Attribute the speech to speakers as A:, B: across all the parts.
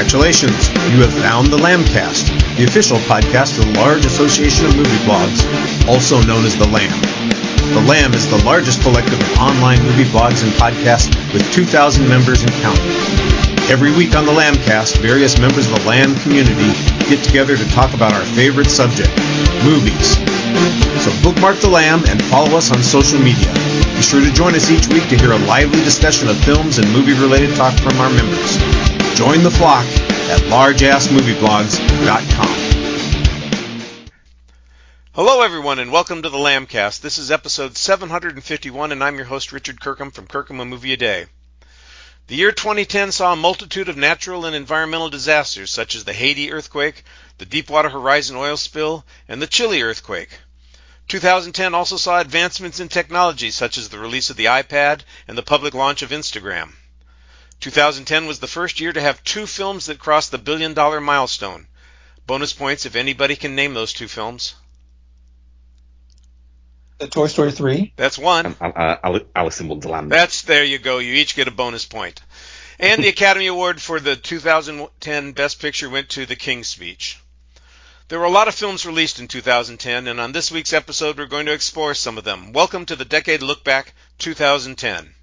A: Congratulations! You have found the Lambcast, the official podcast of the large association of movie blogs, also known as the Lamb. The Lamb is the largest collective of online movie blogs and podcasts with 2,000 members and counting. Every week on the Lambcast, various members of the Lamb community get together to talk about our favorite subject, movies. So bookmark the Lamb and follow us on social media. Be sure to join us each week to hear a lively discussion of films and movie-related talk from our members. Join the flock at largeassmovieblogs.com.
B: Hello, everyone, and welcome to the Lambcast. This is episode 751, and I'm your host, Richard Kirkham from Kirkham A Movie A Day. The year 2010 saw a multitude of natural and environmental disasters, such as the Haiti earthquake, the Deepwater Horizon oil spill, and the Chile earthquake. 2010 also saw advancements in technology, such as the release of the iPad and the public launch of Instagram. 2010 was the first year to have two films that crossed the billion-dollar milestone. Bonus points if anybody can name those two films.
C: Toy Story 3.
B: That's one.
D: Alice in Wonderland.
B: There you go. You each get a bonus point. And the Academy Award for the 2010 Best Picture went to The King's Speech. There were a lot of films released in 2010, and on this week's episode we're going to explore some of them. Welcome to the Decade Lookback 2010.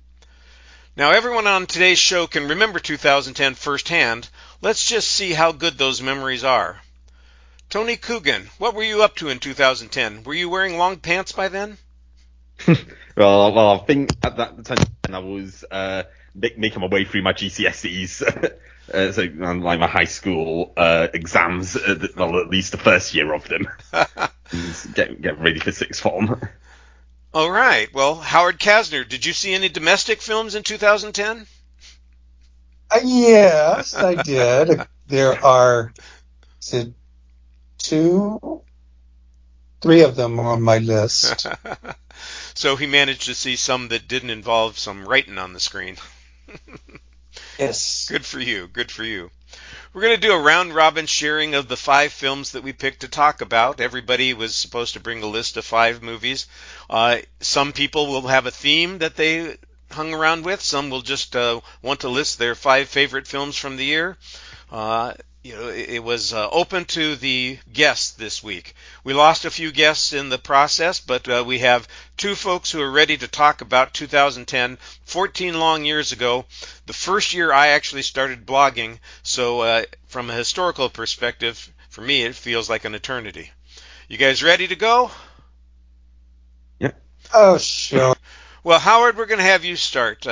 B: Now, everyone on today's show can remember 2010 firsthand. Let's just see how good those memories are. Tony Coogan, what were you up to in 2010? Were you wearing long pants by then?
D: well, I think at that time I was making my way through my GCSEs, so like my high school exams, at least the first year of them, get ready for sixth form.
B: All right. Well, Howard Casner, did you see any domestic films in 2010?
C: Yes, I did. There are three of them on my list.
B: So he managed to see some that didn't involve some writing on the screen.
C: Yes.
B: Good for you. Good for you. We're going to do a round-robin sharing of the 5 films that we picked to talk about. Everybody was supposed to bring a list of 5 movies. Some people will have a theme that they hung around with. Some will just want to list their 5 favorite films from the year. It was open to the guests this week. We lost a few guests in the process, but we have 2 folks who are ready to talk about 2010, 14 long years ago, the first year I actually started blogging. So from a historical perspective, for me, it feels like an eternity. You guys ready to go?
D: Yeah.
C: Oh, sure.
B: Well, Howard, we're going to have you start.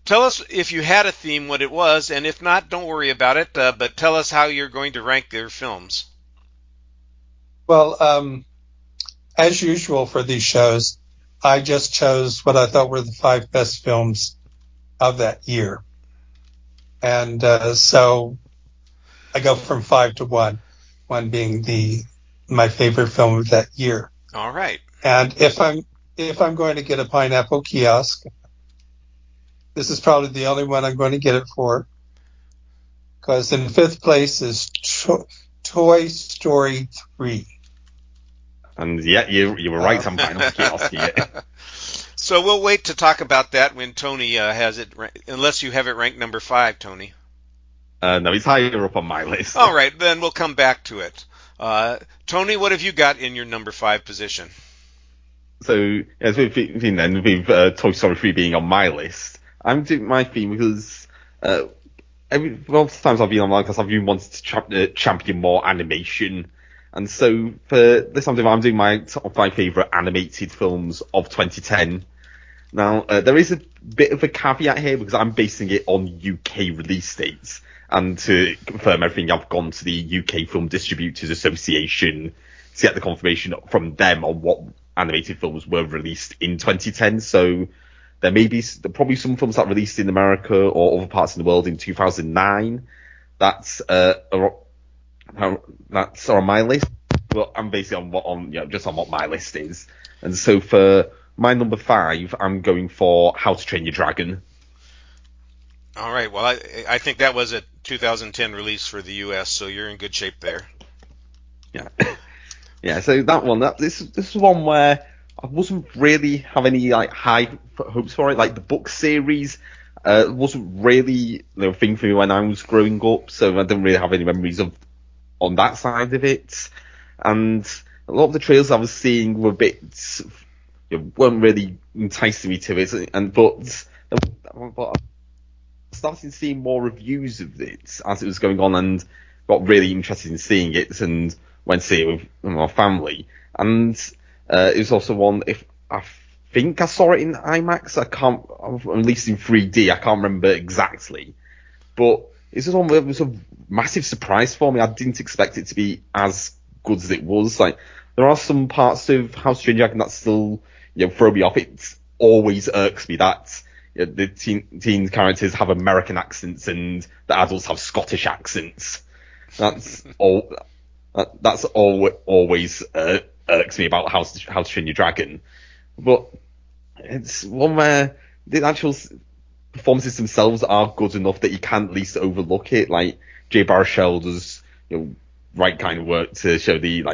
B: Tell us if you had a theme, what it was, and if not, don't worry about it, but tell us how you're going to rank their films.
C: Well, as usual for these shows, I just chose what I thought were the 5 best films of that year. And so I go from 5 to 1, 1 being my favorite film of that year.
B: All right.
C: And if I'm going to get a pineapple kiosk, this is probably the only one I'm going to get it for, because in 5th place is Toy Story 3.
D: And yeah, you were right on pineapple kiosk here.
B: So we'll wait to talk about that when Tony has it, unless you have it ranked number 5, Tony.
D: No, it's higher up on my list.
B: All right, then we'll come back to it. Tony, what have you got in your number 5 position?
D: So, as with Toy Story 3 being on my list, I'm doing my theme because times I've been online because I've been wanting to champion more animation. And so for this I'm doing my top 5 favourite animated films of 2010. Now, there is a bit of a caveat here because I'm basing it on UK release dates. And to confirm everything, I've gone to the UK Film Distributors Association to get the confirmation from them on what animated films were released in 2010. So there may be probably some films that released in America or other parts of the world in 2009. That's on my list. But I'm basically on what my list is. And so for my number 5, I'm going for How to Train Your Dragon.
B: All right. Well, I think that was a 2010 release for the U.S., so you're in good shape there.
D: Yeah. Yeah. So that one, this is one where I wasn't really have any high hopes for it. Like the book series, Wasn't really a thing for me when I was growing up, so I don't really have any memories of on that side of it. And a lot of the trailers I was seeing were a bit, weren't really enticing me to it. But I started seeing more reviews of it as it was going on, and got really interested in seeing it, and went to see it with my family. And it was also one, if I think I saw it in IMAX. At least in 3D. I can't remember exactly, but it's just one that was a massive surprise for me. I didn't expect it to be as good as it was. Like, there are some parts of How to Train Your Dragon that still, throw me off. It always irks me that the teen characters have American accents and the adults have Scottish accents. That's all. That's always irks me about How to Train Your Dragon. But it's one where the actual performances themselves are good enough that you can't at least overlook it. Like, Jay Baruchel does, right kind of work to show the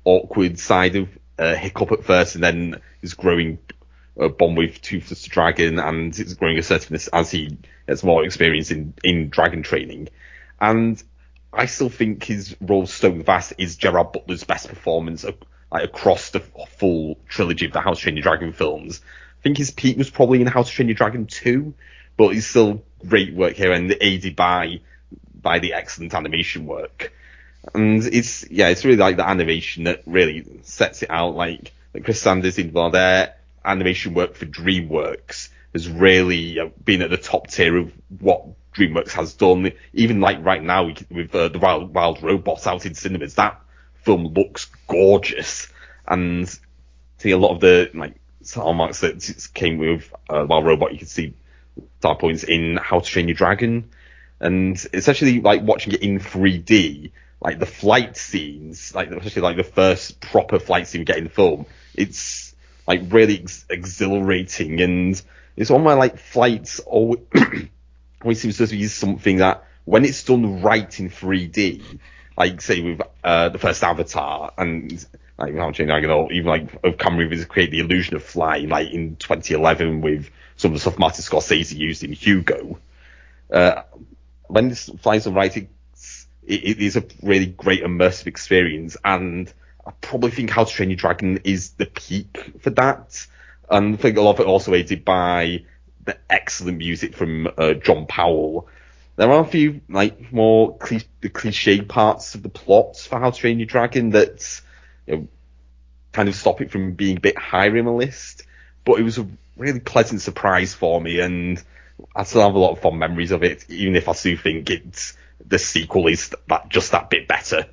D: awkward side of Hiccup at first, and then his growing bond with Toothless Dragon, and his growing assertiveness as he gets more experience in dragon training. And I still think his role Stone Vast is Gerard Butler's best performance across the full trilogy of the How to Train Your Dragon films. I think his peak was probably in How to Train Your Dragon 2, but it's still great work here, and aided by the excellent animation work. And it's really the animation that really sets it out. Like Chris Sanders in their animation work for DreamWorks has really been at the top tier of what DreamWorks has done. Even right now with the Wild Robots out in cinemas, that film looks gorgeous, and see a lot of the hallmarks that came with Wild Robot. You can see star points in How to Train Your Dragon, and especially watching it in 3D, the flight scenes, especially the first proper flight scene we get in the film. It's really exhilarating, and it's one where flights always seems to be something that when it's done right in 3D, say with the first Avatar and How to Train Your Dragon, or even of camera movies create the illusion of flying, in 2011 with some of the stuff Martin Scorsese used in Hugo. When this flies done right, it is a really great immersive experience, and I probably think How to Train Your Dragon is the peak for that. And I think a lot of it also aided by the excellent music from John Powell. There are a few more the cliche parts of the plots for How to Train Your Dragon that kind of stop it from being a bit higher in the list, but it was a really pleasant surprise for me, and I still have a lot of fond memories of it, even if I do think the sequel is just that bit better.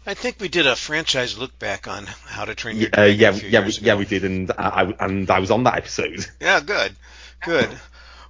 B: I think we did a franchise look back on How to Train Your Dragon.
D: We did, and I was on that episode.
B: Yeah, good.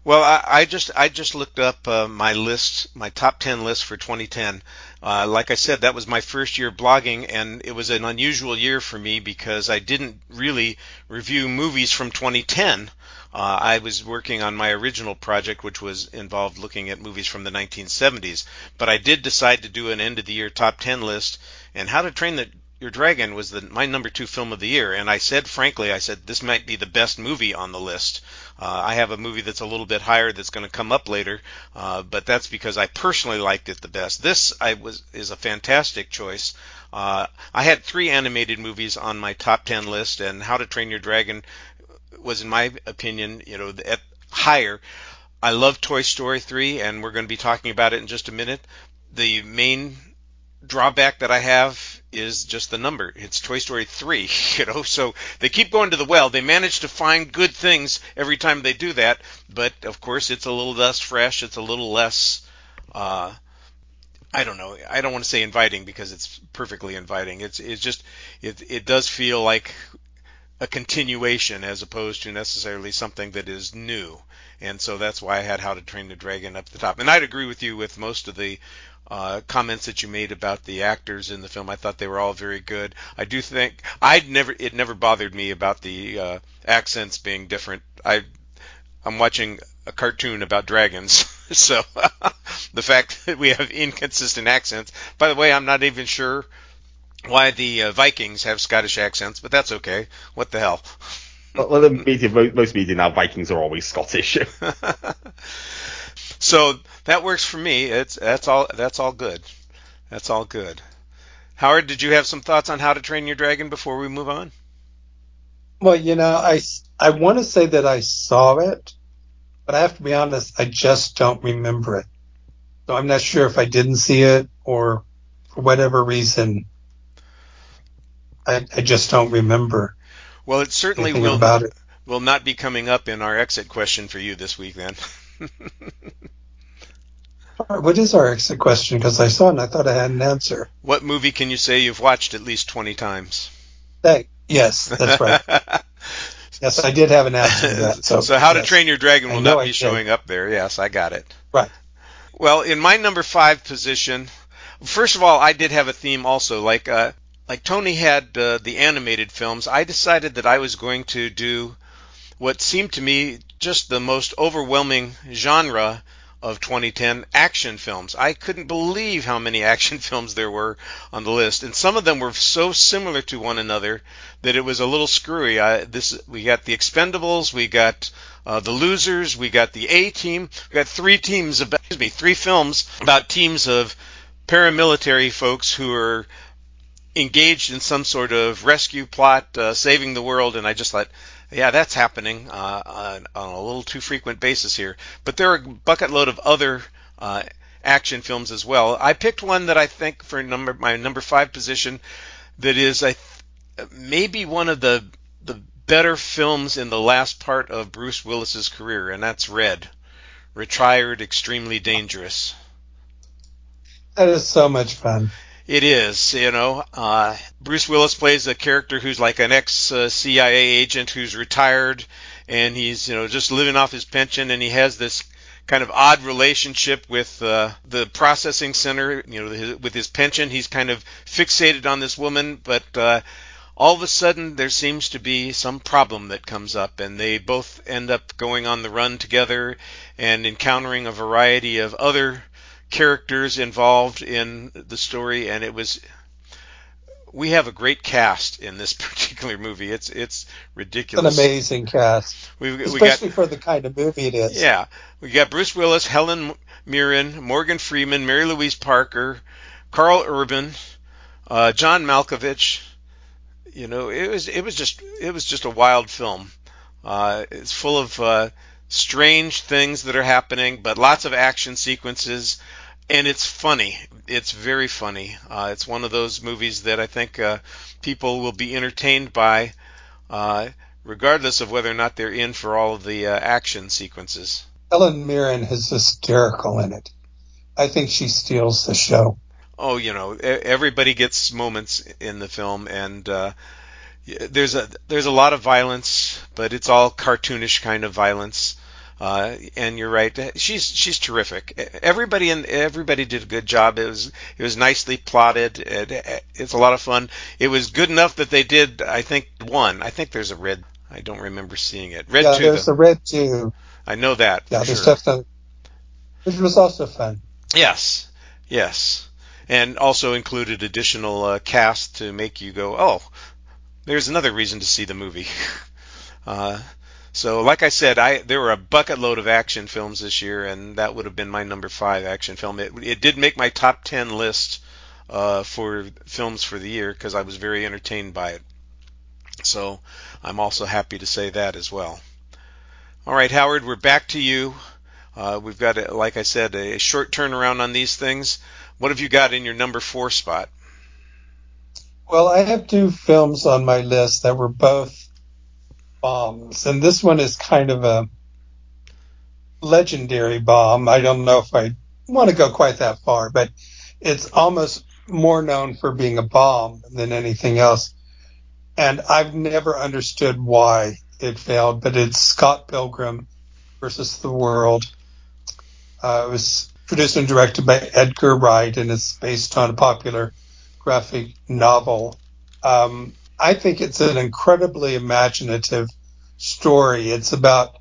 B: Well, I just looked up my list, my top 10 list for 2010. Like I said, that was my first year blogging, and it was an unusual year for me because I didn't really review movies from 2010. I was working on my original project, which was involved looking at movies from the 1970s. But I did decide to do an end-of-the-year top 10 list, and How to Train Your Dragon was my number 2 film of the year. And I said, frankly, this might be the best movie on the list. I have a movie that's a little bit higher that's going to come up later, but that's because I personally liked it the best. This is a fantastic choice. I had 3 animated movies on my top 10 list, and How to Train Your Dragon was, in my opinion, at higher. I love Toy Story 3, and we're going to be talking about it in just a minute. The main drawback that I have is just the number. It's Toy Story 3, so they keep going to the well. They manage to find good things every time they do that, but of course it's a little less fresh. It's a little less, I don't know. I don't want to say inviting because it's perfectly inviting. It does feel like a continuation as opposed to necessarily something that is new. And so that's why I had How to Train the Dragon up the top. And I'd agree with you with most of the comments that you made about the actors in the film. I thought they were all very good. I do think it never bothered me about the accents being different. I'm watching a cartoon about dragons, so the fact that we have inconsistent accents. By the way, I'm not even sure why the Vikings have Scottish accents, but that's okay. What the hell?
D: Well, the media, most media now, Vikings are always Scottish.
B: So that works for me. That's all good. That's all good. Howard, did you have some thoughts on How to Train Your Dragon before we move on?
C: Well, I want to say that I saw it, but I have to be honest, I just don't remember it. So I'm not sure if I didn't see it or for whatever reason, I just don't remember.
B: Well, it certainly will not be coming up in our exit question for you this week then.
C: What is our exit question? Because I saw it and I thought I had an answer.
B: What movie can you say you've watched at least 20 times?
C: Yes, that's right. Yes, I did have an answer to that.
B: So How to Train Your Dragon will not be showing up there. Yes, I got it.
C: Right.
B: Well, in my number 5 position, first of all, I did have a theme also. Like Tony had the animated films, I decided that I was going to do what seemed to me just the most overwhelming genre of 2010, action films. I couldn't believe how many action films there were on the list, and some of them were so similar to one another that it was a little screwy. We got the Expendables, we got the Losers, we got the A-Team, we got three films about teams of paramilitary folks who are engaged in some sort of rescue plot, saving the world, and I just thought, yeah, that's happening on a little too frequent basis here. But there are a bucket load of other action films as well. I picked one that I think for my number 5 position that is maybe one of the better films in the last part of Bruce Willis's career, and that's Red, Retired, Extremely Dangerous.
C: That is so much fun.
B: It is, Bruce Willis plays a character who's like an ex-CIA agent who's retired, and he's, just living off his pension, and he has this kind of odd relationship with the processing center, with his pension. He's kind of fixated on this woman, but all of a sudden there seems to be some problem that comes up, and they both end up going on the run together and encountering a variety of other characters involved in the story, and we have a great cast in this particular movie. It's ridiculous.
C: An amazing cast, especially for the kind of movie it is.
B: Yeah, we got Bruce Willis, Helen Mirren, Morgan Freeman, Mary Louise Parker, Carl Urban, John Malkovich. It was just a wild film. It's full of strange things that are happening, but lots of action sequences, and it's funny. It's very funny. It's one of those movies that I think people will be entertained by, regardless of whether or not they're in for all of the action sequences.
C: Helen Mirren is hysterical in it. I think she steals the show.
B: Oh, everybody gets moments in the film, and there's a lot of violence, but it's all cartoonish kind of violence. And you're right, she's terrific. Everybody did a good job. It was nicely plotted. It's a lot of fun. It was good enough that they did, I think, one. I think there's a Red. I don't remember seeing it. Red 2.
C: There's a Red 2.
B: I know that.
C: Yeah, there's stuff which was also fun.
B: Yes. And also included additional cast to make you go, oh, there's another reason to see the movie. So, like I said, there were a bucket load of action films this year, and that would have been my number 5 action film. It did make my top 10 list for films for the year because I was very entertained by it. So, I'm also happy to say that as well. All right, Howard, we're back to you. We've got, like I said, a short turnaround on these things. What have you got in your number 4 spot?
C: Well, I have 2 films on my list that were both bombs, and this one is kind of a legendary bomb. I don't know if I want to go quite that far, but it's almost more known for being a bomb than anything else. And I've never understood why it failed, but it's Scott Pilgrim versus the World. It was produced and directed by Edgar Wright, and it's based on a popular graphic novel. I think it's an incredibly imaginative story. It's about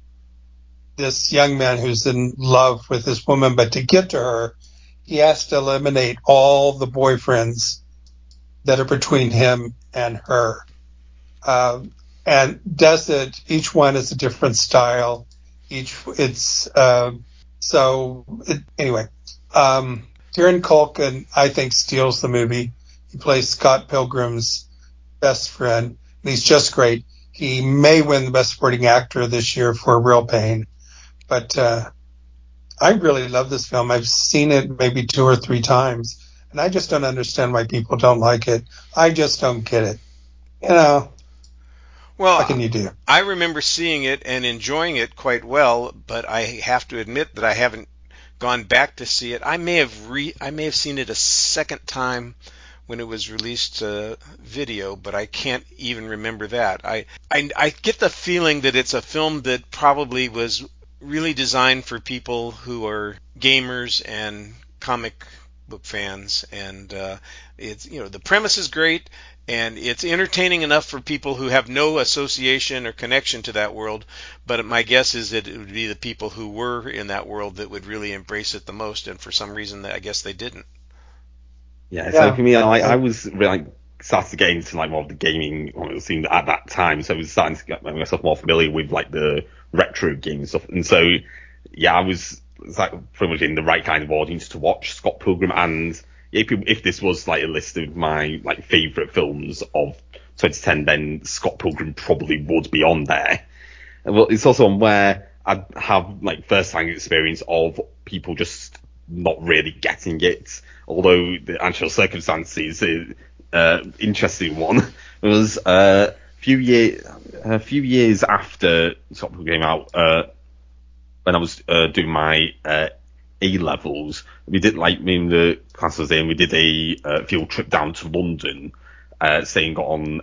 C: this young man who's in love with this woman, but to get to her, he has to eliminate all the boyfriends that are between him and her. And and does it. Each one is a different style. Anyway. Kieran Culkin, I think, steals the movie. He plays Scott Pilgrim's best friend, and he's just great. He may win the Best Supporting Actor this year for Real Pain, but I really love this film. I've seen it maybe 2 or 3 times, and I just don't understand why people don't like it. I just don't get it. Well, what can you do?
B: I remember seeing it and enjoying it quite well, but I have to admit that I haven't gone back to see it. I may have seen it a second time when it was released video, but I can't even remember that. I get the feeling that it's a film that probably was really designed for people who are gamers and comic book fans, and it's the premise is great and it's entertaining enough for people who have no association or connection to that world, but my guess is that it would be the people who were in that world that would really embrace it the most, and for some reason I guess they didn't.
D: Yeah, so for me, I was really started to get into more of the gaming scene at that time, so I was starting to get myself more familiar with the retro game stuff, and so I was pretty much in the right kind of audience to watch Scott Pilgrim. And if this was a list of my favourite films of 2010, then Scott Pilgrim probably would be on there. But it's also one where I have first-hand experience of people just not really getting it, although the actual circumstances is interesting one. It was a few years after Scott Pilgrim came out, when I was doing my A-levels, we did me and the class was in, we did a field trip down to London, staying on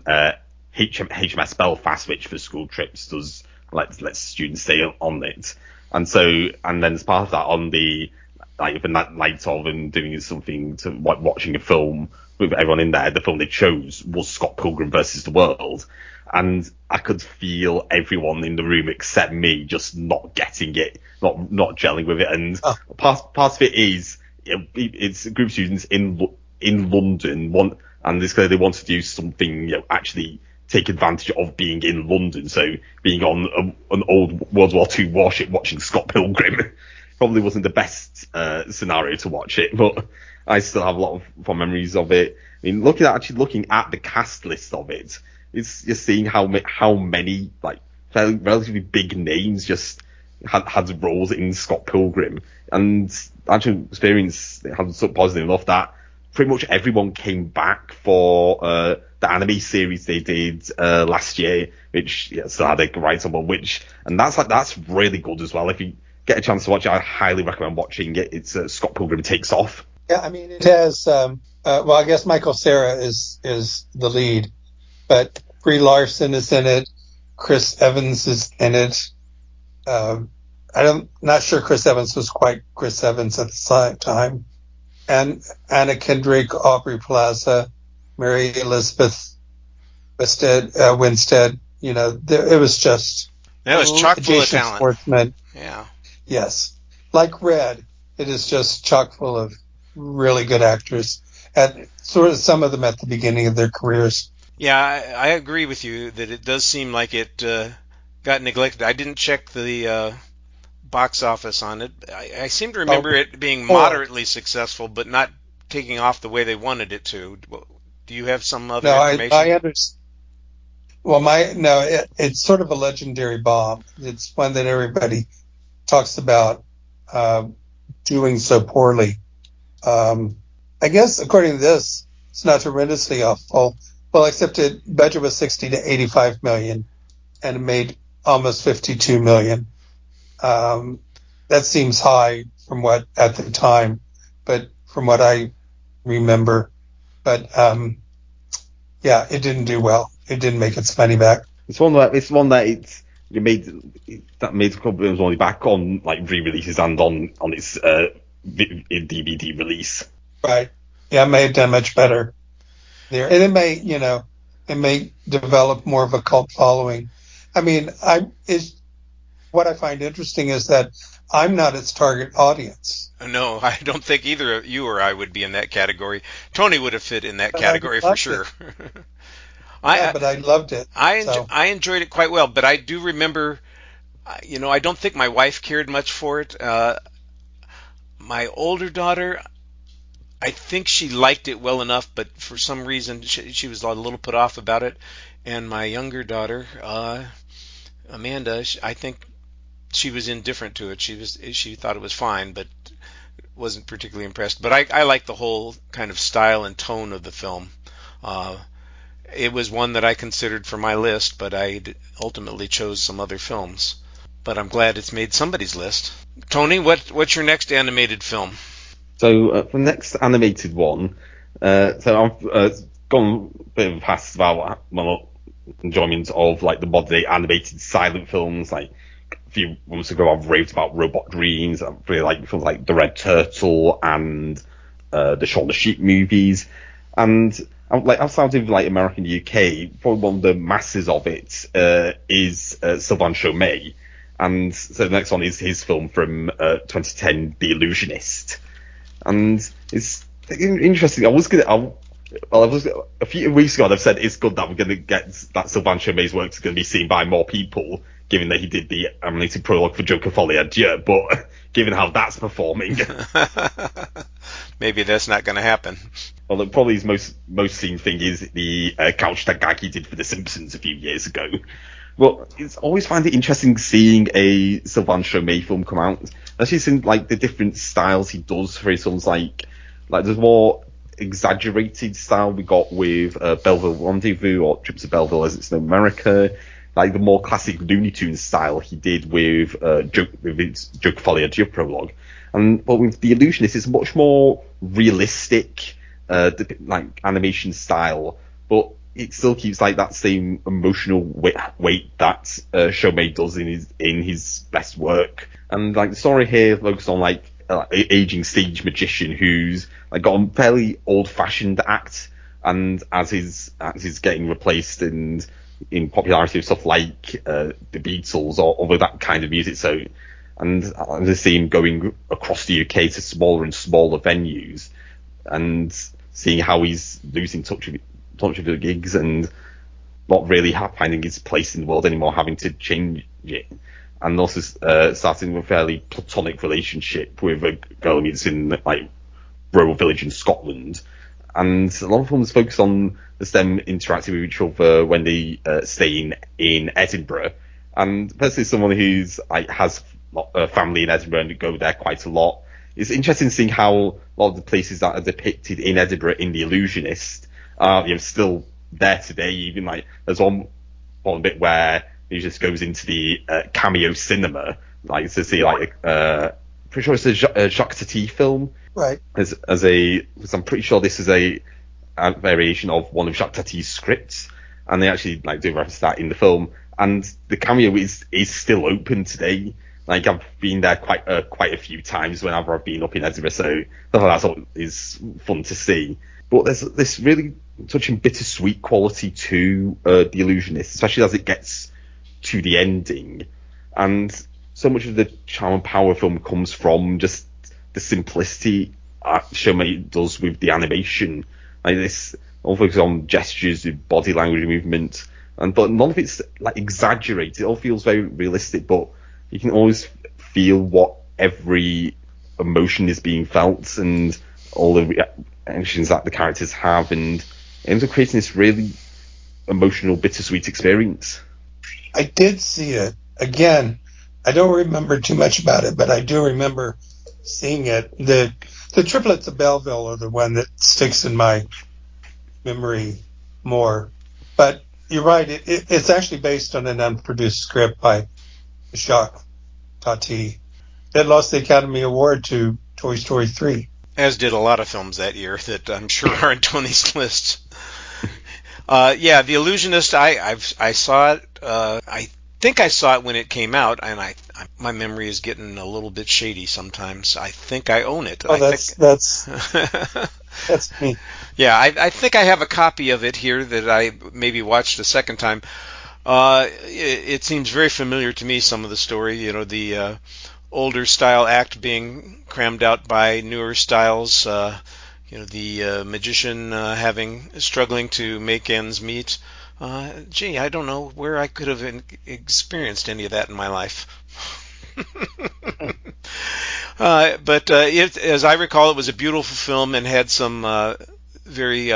D: HMS Belfast, which for school trips does let students stay on it. And then as part of that, on the the night of and doing something to watching a film with everyone in there, the film they chose was Scott Pilgrim versus the World. And I could feel everyone in the room except me just not getting it, not gelling with it. And part of it is it's a group of students in London and it's clear they want to do something, actually take advantage of being in London. So being on an old World War II warship watching Scott Pilgrim probably wasn't the best scenario to watch it, but I still have a lot of fond memories of it. I mean, looking at the cast list of it, it's just seeing how many fairly relatively big names just had roles in Scott Pilgrim, and actual experience had so positive enough that pretty much everyone came back for the anime series they did last year, which still had a right on and that's really good as well. If you get a chance to watch it, I highly recommend watching it. It's Scott Pilgrim Takes Off.
C: Yeah, I mean, it has, I guess Michael Cera is the lead, but Brie Larson is in it, Chris Evans is in it. Not sure Chris Evans was quite Chris Evans at the time. And Anna Kendrick, Aubrey Plaza, Mary Elizabeth Winstead, it was just...
B: It was chock full of talent.
C: Sportsman.
B: Yeah.
C: Yes. Like Red, it is just chock full of really good actors, and sort of some of them at the beginning of their careers.
B: Yeah, I agree with you that it does seem like it got neglected. I didn't check the box office on it. I seem to remember it being moderately successful, but not taking off the way they wanted it to. Do you have some other information?
C: I understand. Well, it's sort of a legendary bomb. It's one that everybody talks about doing so poorly. I guess according to this, it's not horrendously awful. Well, except its budget was 60 to 85 million, and it made almost 52 million. That seems high from what at the time, but from what I remember. But it didn't do well. It didn't make its money back.
D: It's one that made a couple of money back on re-releases and on its DVD release.
C: Right. Yeah, it may have done much better there, and it may develop more of a cult following. I mean, what I find interesting is that I'm not its target audience.
B: No, I don't think either you or I would be in that category. Tony would have fit in that category for sure.
C: But I loved it.
B: I enjoyed it quite well, but I do remember, I don't think my wife cared much for it. My older daughter, I think she liked it well enough, but for some reason she was a little put off about it. And my younger daughter, Amanda, I think she was indifferent to it. She thought it was fine, but wasn't particularly impressed. But I like the whole kind of style and tone of the film. It was one that I considered for my list, but I ultimately chose some other films. But I'm glad it's made somebody's list. Tony, what's your next animated film?
D: So for the next animated one, so I've gone a bit past about my enjoyment of like the modern day animated silent films. Like a few months ago, I've raved about Robot Dreams. I really like films like The Red Turtle and the Shaun the Sheep movies. And outside of like America and UK, probably one of the masses of it is Sylvain Chomet. And so the next one is his film from 2010, The Illusionist. And it's interesting. A few weeks ago, I've said it's good that we're going to get that Sylvain Chomet's work is going to be seen by more people, given that he did the animated prologue for Joker Folie à Dieu. But given how that's performing,
B: maybe that's not going to happen.
D: Well, probably his most seen thing is the couch gag he did for The Simpsons a few years ago. Well, it's always find it interesting seeing a Sylvain Chomet film come out, especially since like the different styles he does for his films. Like there's more exaggerated style we got with Belleville Rendezvous, or Trips to Belleville as it's in America. Like the more classic Looney Tunes style he did with Joker Folie à Dieu prologue. But with The Illusionist, it's much more realistic, like animation style, but it still keeps like that same emotional weight that Chomet does in his best work. And like the story here focuses on like aging stage magician who's like got a fairly old-fashioned act, and as he's getting replaced and in popularity with stuff like the Beatles or other that kind of music. So, and I just see him going across the UK to smaller and smaller venues, and seeing how he's losing touch with the gigs and not really finding his place in the world anymore, having to change it. And also starting a fairly platonic relationship with a girl he meets in like rural village in Scotland. And a lot of films focus on them interacting with each other when they stay in Edinburgh. And personally, someone who's like has a family in Edinburgh and go there quite a lot, it's interesting seeing how a lot of the places that are depicted in Edinburgh in The Illusionist are still there today. Even like there's one bit where he just goes into the Cameo cinema, like to see like pretty sure it's a Jacques Tati film,
C: right?
D: Because I'm pretty sure this is a variation of one of Jacques Tati's scripts, and they actually like do reference that in the film. And the Cameo is still open today. Like I've been there quite a few times whenever I've been up in Edinburgh, so that's always fun to see. But there's this really touching bittersweet quality to The Illusionist, especially as it gets to the ending. And so much of the charm and power of the film comes from just the simplicity Chomet does with the animation. Like this, all focuses on gestures, body language, movement, but none of it's like exaggerated. It all feels very realistic, but you can always feel what every emotion is being felt and all the reactions that the characters have, and it ends up creating this really emotional, bittersweet experience.
C: I did see it. Again, I don't remember too much about it, but I do remember seeing it. The Triplets of Belleville are the one that sticks in my memory more. But you're right, it's actually based on an unproduced script by Jacques Tati that lost the Academy Award to Toy Story 3.
B: As did a lot of films that year that I'm sure are on Tony's list. Yeah, The Illusionist, I saw it. I think I saw it when it came out, and my memory is getting a little bit shady sometimes. I think I own it.
C: Oh, that's me.
B: Yeah, I think I have a copy of it here that I maybe watched a second time. It seems very familiar to me, some of the story, the older style act being crammed out by newer styles, the magician struggling to make ends meet, Gee, I don't know where I could have experienced any of that in my life. But as I recall, it was a beautiful film and had some very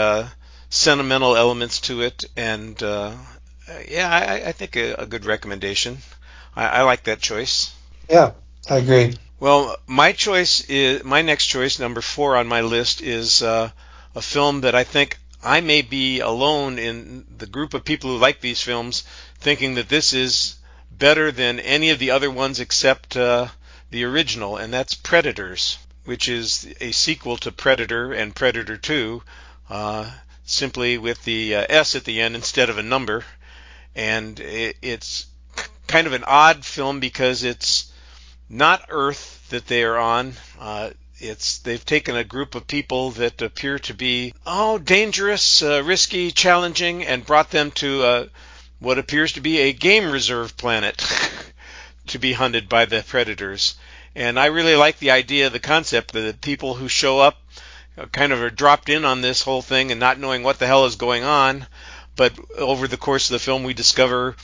B: sentimental elements to it, and I think a good recommendation. I like that choice.
C: Yeah, I agree.
B: Well, my next choice, number 4 on my list, is a film that I think I may be alone in the group of people who like these films, thinking that this is better than any of the other ones except the original, and that's Predators, which is a sequel to Predator and Predator 2, simply with the S at the end instead of a number. And it's kind of an odd film because it's not Earth that they are on. They've taken a group of people that appear to be dangerous, risky, challenging, and brought them to what appears to be a game reserve planet to be hunted by the predators. And I really like the idea, the concept that the people who show up kind of are dropped in on this whole thing and not knowing what the hell is going on. But over the course of the film, we discover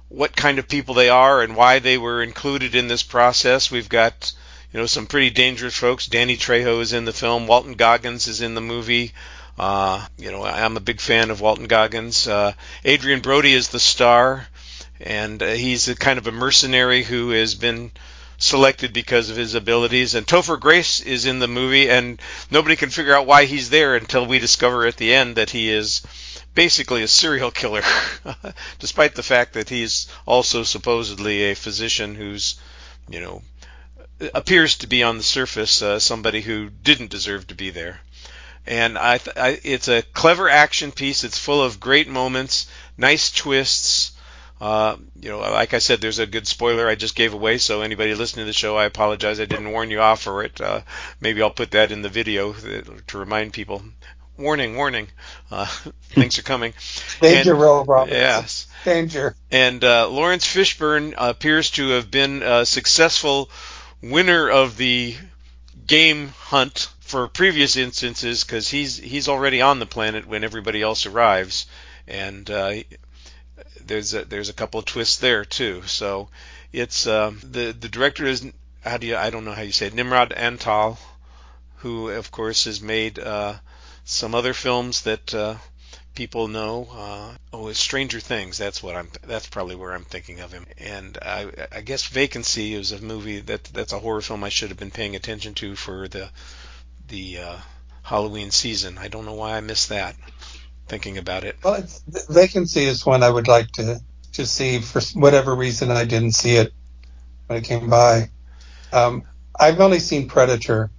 B: what kind of people they are and why they were included in this process. We've got some pretty dangerous folks. Danny Trejo is in the film. Walton Goggins is in the movie. I'm a big fan of Walton Goggins. Adrian Brody is the star, and he's a kind of a mercenary who has been selected because of his abilities. And Topher Grace is in the movie, and nobody can figure out why he's there until we discover at the end that he is basically a serial killer, despite the fact that he's also supposedly a physician who's, appears to be on the surface somebody who didn't deserve to be there. And it's a clever action piece. It's full of great moments, nice twists. Like I said, there's a good spoiler I just gave away, so anybody listening to the show, I apologize I didn't warn you off for it. Maybe I'll put that in the video to remind people. Warning, things are coming.
C: Danger, Will Roberts.
B: Yes.
C: Danger.
B: And Lawrence Fishburne appears to have been a successful winner of the game hunt for previous instances, because he's already on the planet when everybody else arrives, and there's a couple of twists there too. So it's the director is I don't know how you say it, Nimrod Antal, who of course has made some other films that people know. Stranger Things. That's probably where I'm thinking of him. And I guess Vacancy is a movie that's a horror film I should have been paying attention to for the Halloween season. I don't know why I missed that. Thinking about it.
C: Well, Vacancy is one I would like to see. For whatever reason, I didn't see it when it came by. I've only seen Predator.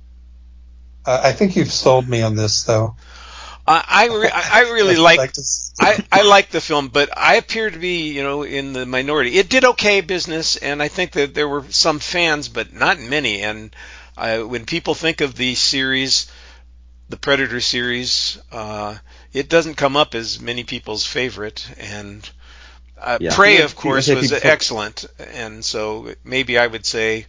C: I think you've sold me on this, though.
B: I really like I like the film, but I appear to be in the minority. It did okay business, and I think that there were some fans, but not many. And when people think of the series, the Predator series, it doesn't come up as many people's favorite. And Prey, of course, was excellent, and so maybe I would say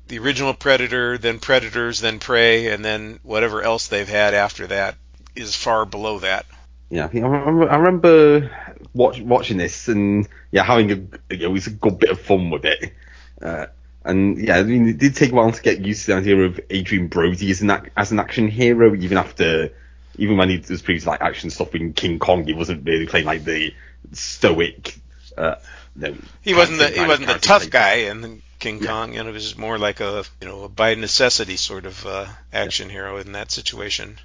B: the original Predator, then Predators, then Prey, and then whatever else they've had after that is far below that.
D: Yeah, I remember watching this and having a good bit of fun with it. And it did take a while to get used to the idea of Adrian Brody as an action hero, even when he was previously like action stuff in King Kong, he wasn't really playing like the stoic.
B: He wasn't the tough guy in King Kong, and it was more like a by necessity sort of action hero in that situation.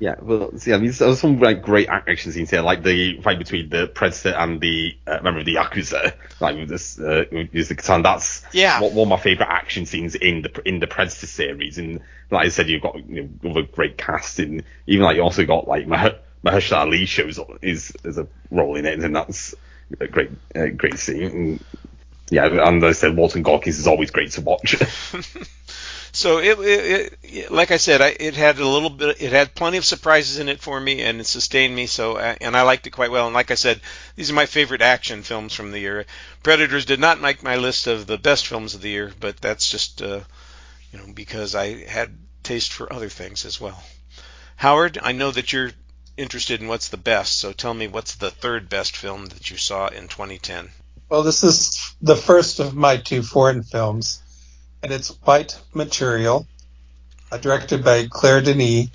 D: Yeah, well, there's some great action scenes here, like the fight between the Predator and the member of the Yakuza, like with this, with the katana. That's one of my favorite action scenes in the Predator series. And like I said, you've got a great cast, and even you also got Mahershala Ali shows up is a role in it, and that's a great scene. And as I said, Walton Goggins is always great to watch.
B: So it like I said, it had plenty of surprises in it for me, and it sustained me. So and I liked it quite well. And like I said, these are my favorite action films from the year. Predators did not make my list of the best films of the year, but that's just because I had taste for other things as well. Howard, I know that you're interested in what's the best, so tell me what's the third best film that you saw in 2010.
C: Well, this is the first of my two foreign films, and it's White Material, directed by Claire Denis,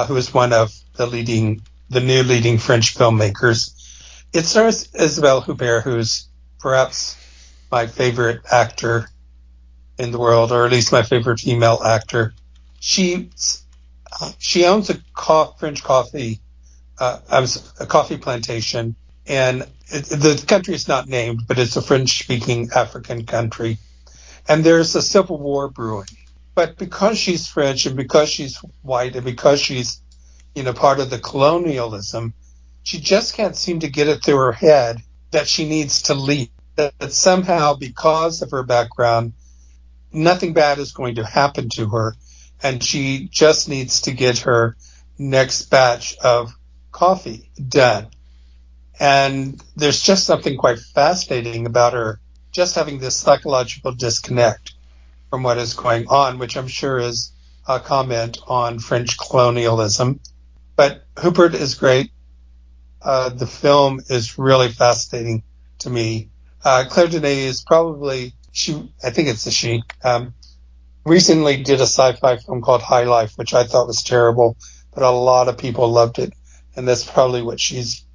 C: who is one of the new leading French filmmakers. It stars Isabelle Huppert, who's perhaps my favorite actor in the world, or at least my favorite female actor. She owns a French coffee, a coffee plantation, and the country is not named, but it's a French-speaking African country. And there's a civil war brewing. But because she's French and because she's white and because she's, part of the colonialism, she just can't seem to get it through her head that she needs to leave. That somehow, because of her background, nothing bad is going to happen to her, and she just needs to get her next batch of coffee done. And there's just something quite fascinating about her just having this psychological disconnect from what is going on, which I'm sure is a comment on French colonialism. But Huppert is great. The film is really fascinating to me. Claire Denis is probably, I think it's a she, recently did a sci-fi film called High Life, which I thought was terrible, but a lot of people loved it. And that's probably what she's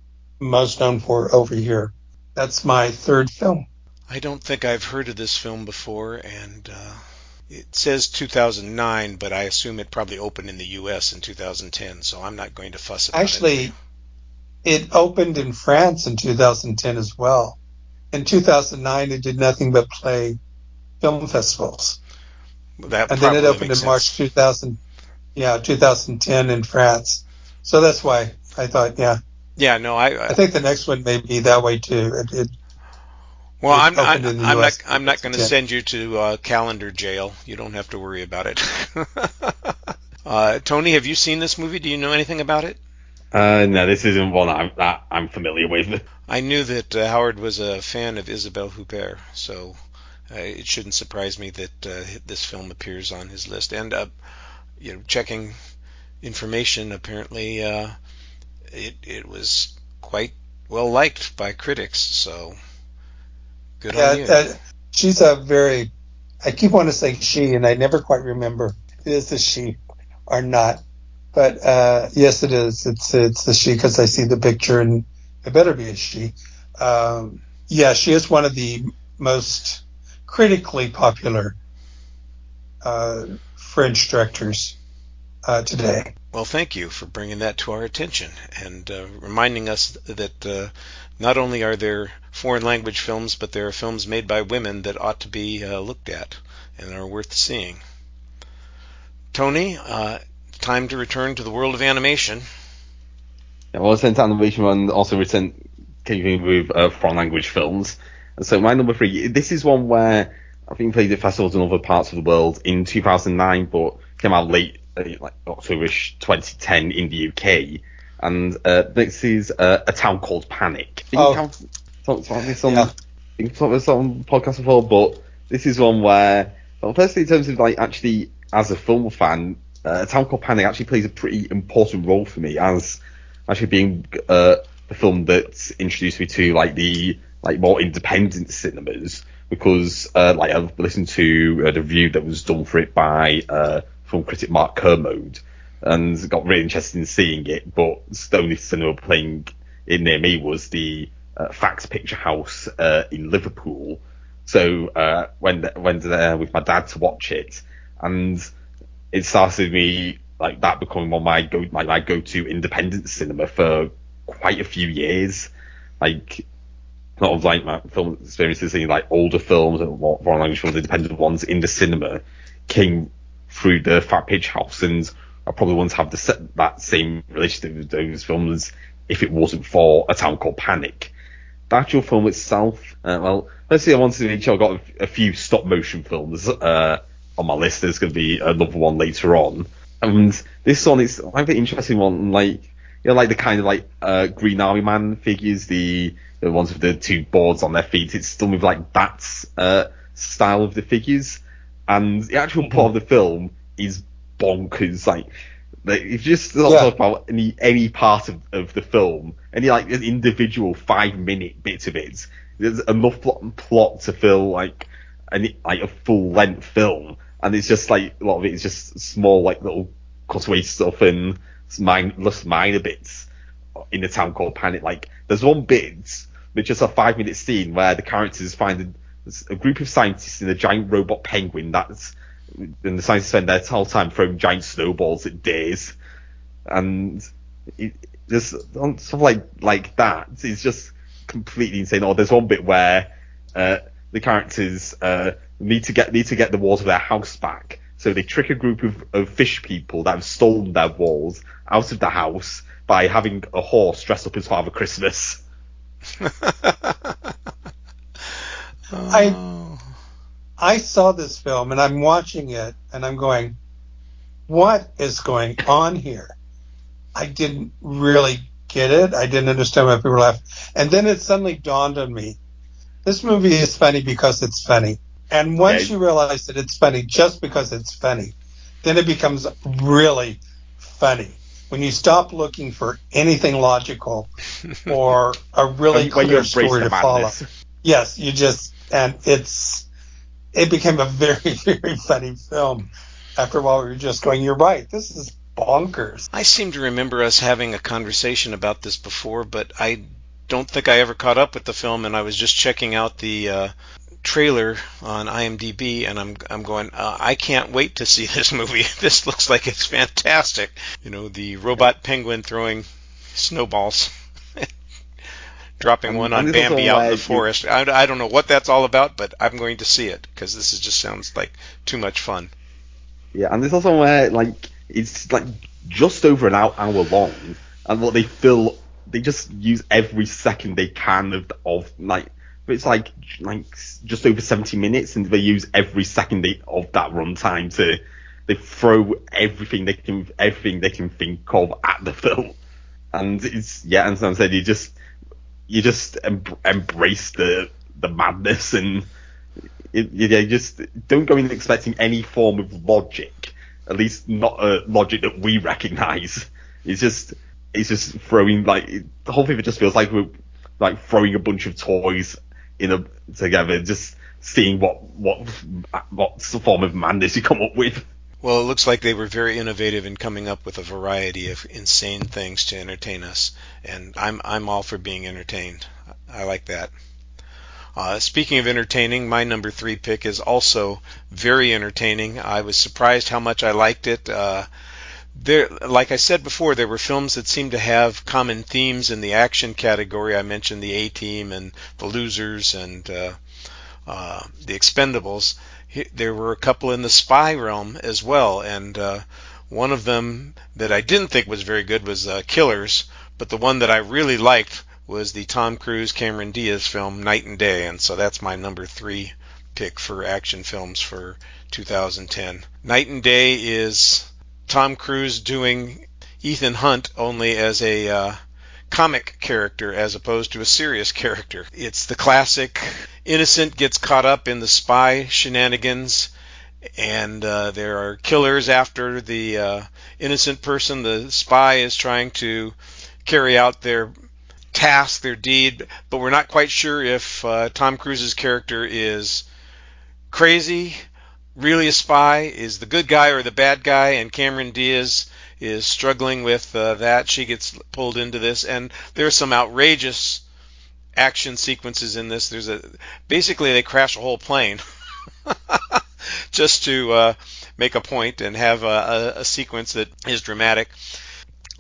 C: most known for over here. That's my third film.
B: I don't think I've heard of this film before, and it says 2009, but I assume it probably opened in the U.S. in 2010, so I'm not going to fuss about it.
C: Actually, it opened in France in 2010 as well. In 2009, it did nothing but play film festivals.
B: And
C: then it opened in March 2010 in France. So that's why I thought,
B: Yeah, no,
C: I think the next one may be that way too.
B: Well, I'm not going to send you to calendar jail. You don't have to worry about it. Tony, have you seen this movie? Do you know anything about it?
D: No, this isn't one I'm familiar with.
B: I knew that Howard was a fan of Isabelle Huppert, so it shouldn't surprise me that this film appears on his list. And checking information, apparently it was quite well liked by critics. So good on you.
C: She's a very. I keep wanting to say she, and I never quite remember is a she or not. But yes, it is. It's a she because I see the picture and it better be a she. She is one of the most critically popular French directors today.
B: Well, thank you for bringing that to our attention and reminding us that not only are there foreign language films, but there are films made by women that ought to be looked at and are worth seeing. Tony, time to return to the world of animation.
D: Yeah, well, since animation one also continuing with foreign language films. And so my number 3, this is one where I think played at festivals in other parts of the world in 2009, but came out late, like October-ish 2010 in the UK. And this is A Town Called Panic. Talked about this on podcast before, but this is one where, well, firstly in terms of like actually as a film fan, A Town Called Panic actually plays a pretty important role for me as actually being the film that's introduced me to like the more independent cinemas, because I've listened to the review that was done for it by film critic Mark Kermode and got really interested in seeing it, but the only cinema playing it near me was the Fax Picture House in Liverpool. So went there with my dad to watch it, and it started me like that becoming one of my go-to independent cinema for quite a few years. Like, a lot of like my film experiences seeing like older films and foreign language films, independent ones in the cinema came through the Fat Picture House, and I probably wouldn't have that same relationship with those films if it wasn't for A Town Called Panic. The actual film itself, firstly I wanted to make sure I got a few stop motion films on my list. There's going to be another one later on, and this one is like an interesting one. Like, like the kind of like Green Army Man figures, the ones with the two boards on their feet. It's done with like that style of the figures, and the actual plot of the film is bonkers. Like, Like, if you just talk about any part of the film, any like an individual 5-minute bit of it, there's enough plot to fill like a full length film, and it's just like a lot of it is just small like little cutaway stuff and minor bits in the town called Panic. Like there's one bit which is a 5-minute scene where the characters find a group of scientists in a giant robot penguin and the scientists spend their whole time throwing giant snowballs at days, and just stuff like that is just completely insane. Or there's one bit where the characters need to get the walls of their house back, so they trick a group of fish people that have stolen their walls out of the house by having a horse dressed up as Father Christmas.
C: I saw this film and I'm watching it and I'm going, what is going on here? I didn't really get it. I didn't understand why people were laughing. And then it suddenly dawned on me, this movie is funny because it's funny. And once you realize that it's funny just because it's funny, then it becomes really funny. When you stop looking for anything logical or a really clear story to follow. Yes, it became a very, very funny film. After a while, we were just going, you're right, this is bonkers.
B: I seem to remember us having a conversation about this before, but I don't think I ever caught up with the film, and I was just checking out the trailer on IMDb, and I'm going, I can't wait to see this movie. This looks like it's fantastic. The robot penguin throwing snowballs. Dropping one on Bambi out in the forest. I don't know what that's all about, but I'm going to see it because this just sounds like too much fun.
D: Yeah, and there's also where it's just over an hour long, and what they just use every second they can of it's just over 70 minutes, and they use every second of that runtime they throw everything they can think of at the film, and it's and as I said, you just embrace the madness, and you just don't go in expecting any form of logic, at least not a logic that we recognise. It's just throwing the whole thing. It just feels like we're throwing a bunch of toys together, just seeing what form of madness you come up with.
B: Well, it looks like they were very innovative in coming up with a variety of insane things to entertain us, and I'm all for being entertained. I like that. Speaking of entertaining, my number 3 pick is also very entertaining. I was surprised how much I liked it. Like I said before, there were films that seemed to have common themes in the action category. I mentioned the A-Team and The Losers and The Expendables. There were a couple in the spy realm as well, and one of them that I didn't think was very good was Killers, but the one that I really liked was the Tom Cruise, Cameron Diaz film Night and Day, and so that's my number 3 pick for action films for 2010. Night and Day is Tom Cruise doing Ethan Hunt only as a comic character as opposed to a serious character. It's the classic innocent gets caught up in the spy shenanigans, and there are killers after the innocent person. The spy is trying to carry out their task, their deed, but we're not quite sure if Tom Cruise's character is crazy, really a spy, is the good guy or the bad guy, and Cameron Diaz is struggling with that. She gets pulled into this, and there's some outrageous action sequences in this. Basically they crash a whole plane just to make a point and have a sequence that is dramatic.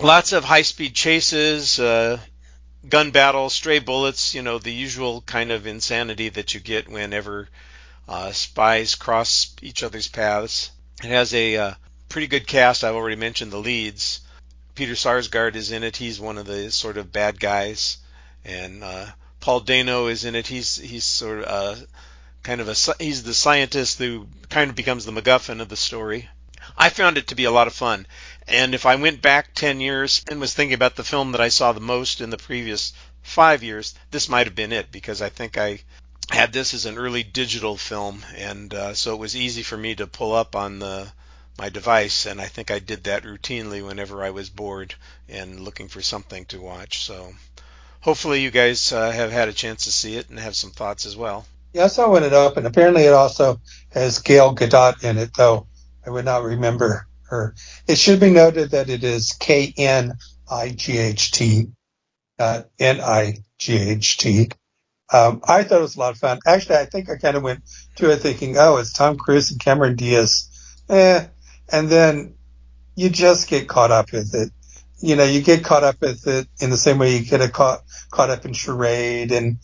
B: Lots of high-speed chases, gun battles, stray bullets, the usual kind of insanity that you get whenever spies cross each other's paths. It has a pretty good cast. I've already mentioned the leads. Peter Sarsgaard is in it. He's one of the sort of bad guys, and Paul Dano is in it. He's sort of he's the scientist who kind of becomes the MacGuffin of the story. I found it to be a lot of fun, and if I went back 10 years and was thinking about the film that I saw the most in the previous 5 years, this might have been it, because I think I had this as an early digital film, and so it was easy for me to pull up on the device, and I think I did that routinely whenever I was bored and looking for something to watch. So hopefully you guys have had a chance to see it and have some thoughts as well.
C: Yeah, I saw when it opened. Apparently, it also has Gail Gadot in it, though I would not remember her. It should be noted that it is Knight, not Night. I thought it was a lot of fun. Actually, I think I kind of went to it thinking, oh, it's Tom Cruise and Cameron Diaz. And then you just get caught up with it. You know, you get caught up with it in the same way you get caught up in Charade and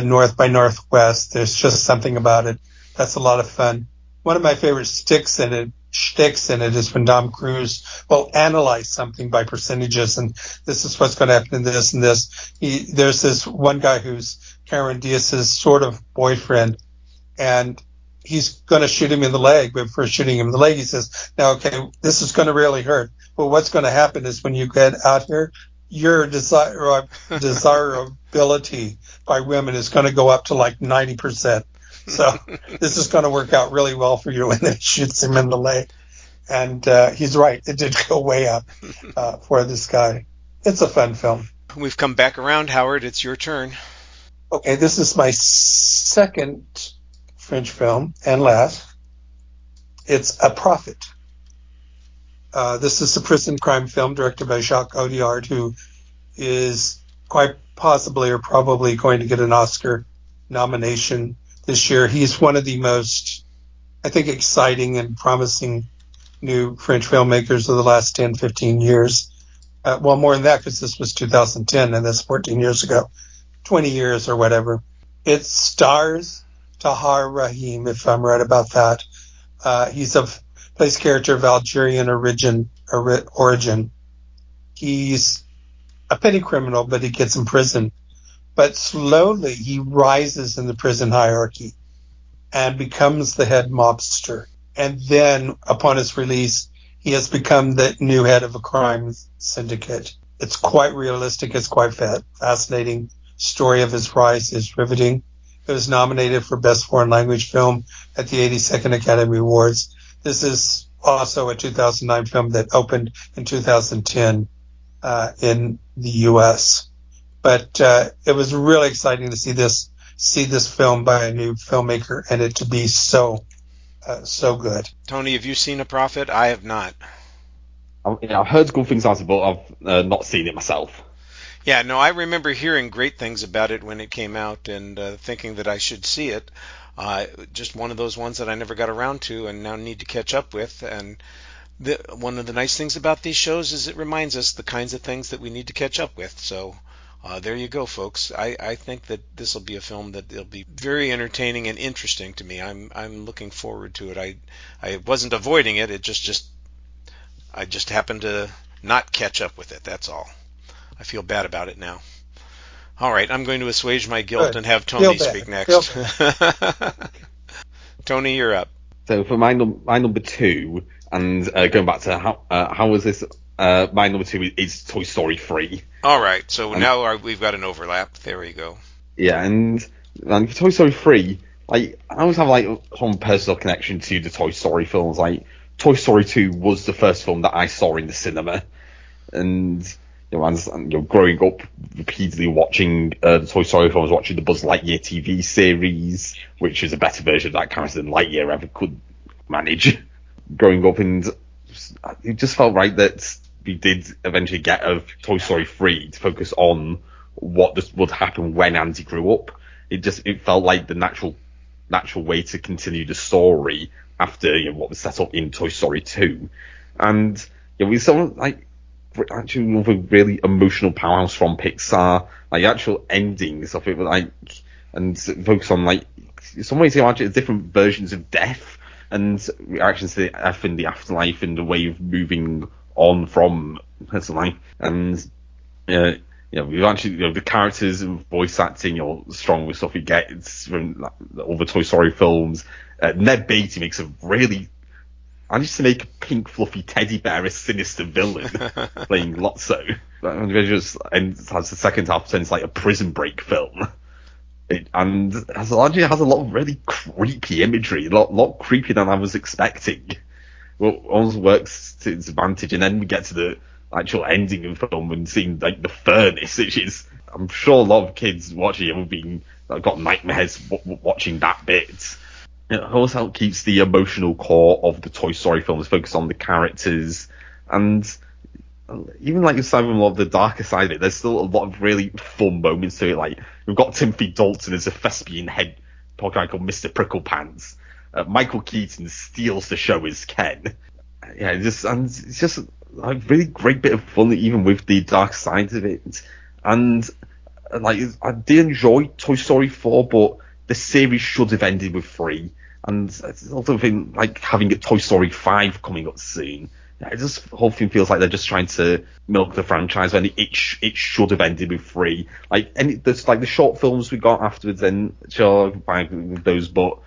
C: North by Northwest. There's just something about it that's a lot of fun. One of my favorite shticks in it is when Tom Cruise will analyze something by percentages, and this is what's going to happen in this and this. There's this one guy who's Cameron Diaz's sort of boyfriend, and he's going to shoot him in the leg. But before shooting him in the leg, he says, "Now, okay, this is going to really hurt. But what's going to happen is when you get out here, your desirability by women is going to go up to like 90%. So this is going to work out really well for you." And then he shoots him in the leg. And he's right. It did go way up for this guy. It's a fun film.
B: We've come back around, Howard. It's your turn.
C: Okay, this is my second French film and last. It's A Prophet. This is a prison crime film directed by Jacques Audiard, who is quite possibly or probably going to get an Oscar nomination this year. He's one of the most, I think, exciting and promising new French filmmakers of the last 10, 15 years. Well, more than that, because this was 2010, and that's 14 years ago, 20 years or whatever. It stars Tahar Rahim, if I'm right about that. Plays character of Algerian origin. He's a petty criminal, but he gets imprisoned. But slowly he rises in the prison hierarchy and becomes the head mobster. And then upon his release, he has become the new head of a crime syndicate. It's quite realistic. It's quite fascinating. Story of his rise is riveting. It was nominated for Best Foreign Language Film at the 82nd Academy Awards. This is also a 2009 film that opened in 2010 in the U.S. But it was really exciting to see this film by a new filmmaker and it to be so good.
B: Tony, have you seen A Prophet? I have not.
D: I've heard good things about it, but I've not seen it myself.
B: Yeah, no, I remember hearing great things about it when it came out and thinking that I should see it. Just one of those ones that I never got around to and now need to catch up with. And one of the nice things about these shows is it reminds us the kinds of things that we need to catch up with. So there you go, folks. I think that this will be a film that will be very entertaining and interesting to me. I'm looking forward to it. I wasn't avoiding it. I just happened to not catch up with it. That's all. I feel bad about it now. All right, I'm going to assuage my guilt and have Tony speak next. Tony, you're up.
D: So for my number two, and going back to how was this? My number two is Toy Story 3.
B: All right, so now we've got an overlap. There we go.
D: Yeah, and for Toy Story 3, I always have some personal connection to the Toy Story films. Toy Story 2 was the first film that I saw in the cinema, and growing up repeatedly watching the Toy Story films, watching the Buzz Lightyear TV series, which is a better version of that character than Lightyear ever could manage. Growing up, and it just felt right that we did eventually get a Toy Story 3 to focus on what would happen when Andy grew up. It felt like the natural way to continue the story after what was set up in Toy Story 2, and we saw actually another really emotional powerhouse from Pixar, the actual endings of it, and focus on in some ways different versions of death and reactions to death in the afterlife and the way of moving on from personal life. And we've actually the characters and voice acting, strong with stuff we get from all the Toy Story films. Ned Beatty makes a really managed to make a pink fluffy teddy bear a sinister villain playing Lotso. And has the second half turns like a Prison Break film. And has a lot of really creepy imagery, a lot creepier than I was expecting. almost works to its advantage. And then we get to the actual ending of the film and seeing like the furnace, which is, I'm sure a lot of kids watching it have got nightmares watching that bit. It also keeps the emotional core of the Toy Story films focused on the characters, and even like some of the darker side of it, there's still a lot of really fun moments to it. Like, we've got Timothy Dalton as a thespian head guy called Mr. Pricklepants. Michael Keaton steals the show as Ken. Yeah, it's just a really great bit of fun, even with the dark side of it. And like, I did enjoy Toy Story 4, but the series should have ended with 3. And I also think, like, having a Toy Story 5 coming up soon, it just, the whole thing feels like they're just trying to milk the franchise when it should have ended with 3. Like, there's like the short films we got afterwards, then sure, fine with those, but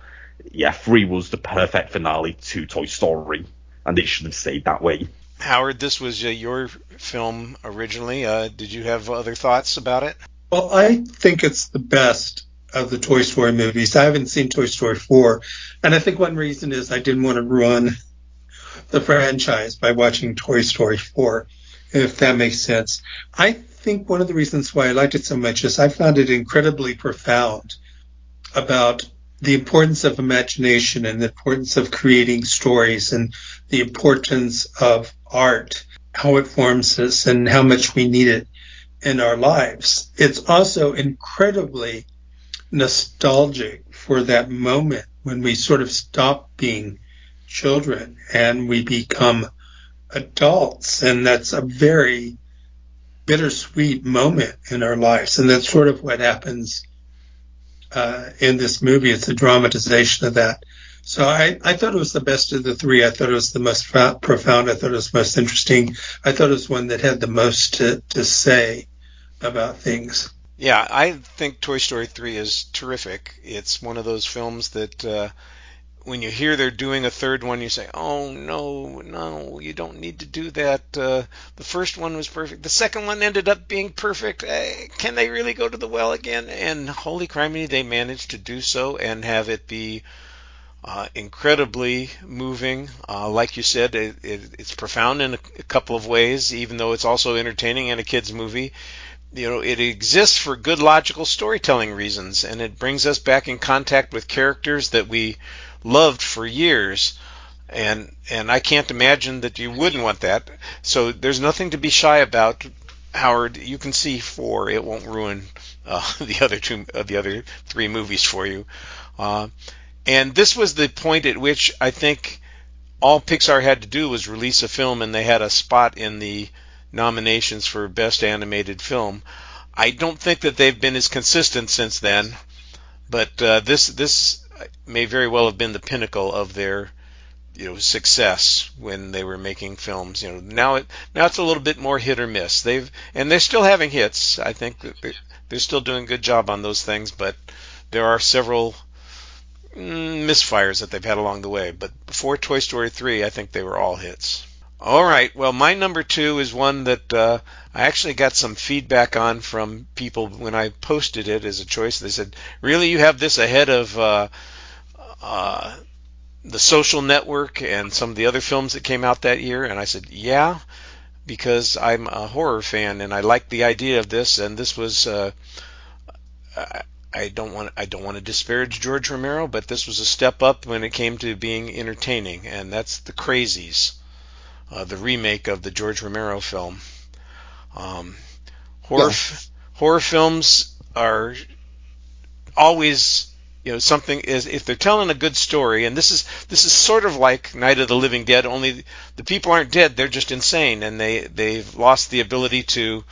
D: yeah, 3 was the perfect finale to Toy Story, and it should have stayed that way.
B: Howard, this was your film originally. Did you have other thoughts about it?
C: Well, I think it's the best of the Toy Story movies. I haven't seen Toy Story 4, and I think one reason is I didn't want to ruin the franchise by watching Toy Story 4, if that makes sense. I think one of the reasons why I liked it so much is I found it incredibly profound about the importance of imagination and the importance of creating stories and the importance of art, how it forms us and how much we need it in our lives. It's also incredibly nostalgic for that moment when we sort of stop being children and we become adults, and that's a very bittersweet moment in our lives, and that's sort of what happens in this movie. It's a dramatization of that. So I thought it was the best of the 3. I thought it was the most profound. I thought it was most interesting. I thought it was one that had the most to say about things.
B: Yeah, I think Toy Story 3 is terrific. It's one of those films that when you hear they're doing a third one, you say, oh, no, you don't need to do that. The first one was perfect. The second one ended up being perfect. Can they really go to the well again? And holy criminy, they managed to do so and have it be incredibly moving. Like you said, it's profound in a couple of ways, even though it's also entertaining and a kid's movie. It exists for good logical storytelling reasons, and it brings us back in contact with characters that we loved for years, and I can't imagine that you wouldn't want that. So there's nothing to be shy about, Howard. You can see 4; it won't ruin the other 3 movies for you. And this was the point at which I think all Pixar had to do was release a film, and they had a spot in the nominations for Best Animated Film. I don't think that they've been as consistent since then, but this may very well have been the pinnacle of their success when they were making films. Now it's a little bit more hit or miss. They're still having hits. I think that they're still doing a good job on those things, but there are several misfires that they've had along the way. But before Toy Story 3, I think they were all hits. All right, well, my number 2 is one that I actually got some feedback on from people when I posted it as a choice. They said, really, you have this ahead of The Social Network and some of the other films that came out that year? And I said, yeah, because I'm a horror fan and I like the idea of this, and this was I don't want to disparage George Romero, but this was a step up when it came to being entertaining, and that's The Crazies. The remake of the George Romero film. Horror films are always, something is, if they're telling a good story, and this is sort of like Night of the Living Dead, only the people aren't dead, they're just insane, and they've lost the ability to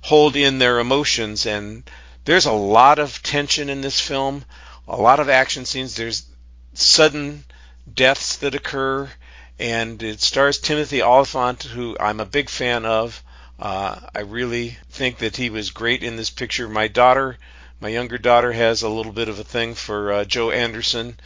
B: hold in their emotions, and there's a lot of tension in this film, a lot of action scenes, there's sudden deaths that occur, and it stars Timothy Olyphant, who I'm a big fan of. I really think that he was great in this picture. My younger daughter, has a little bit of a thing for Joe Anderson,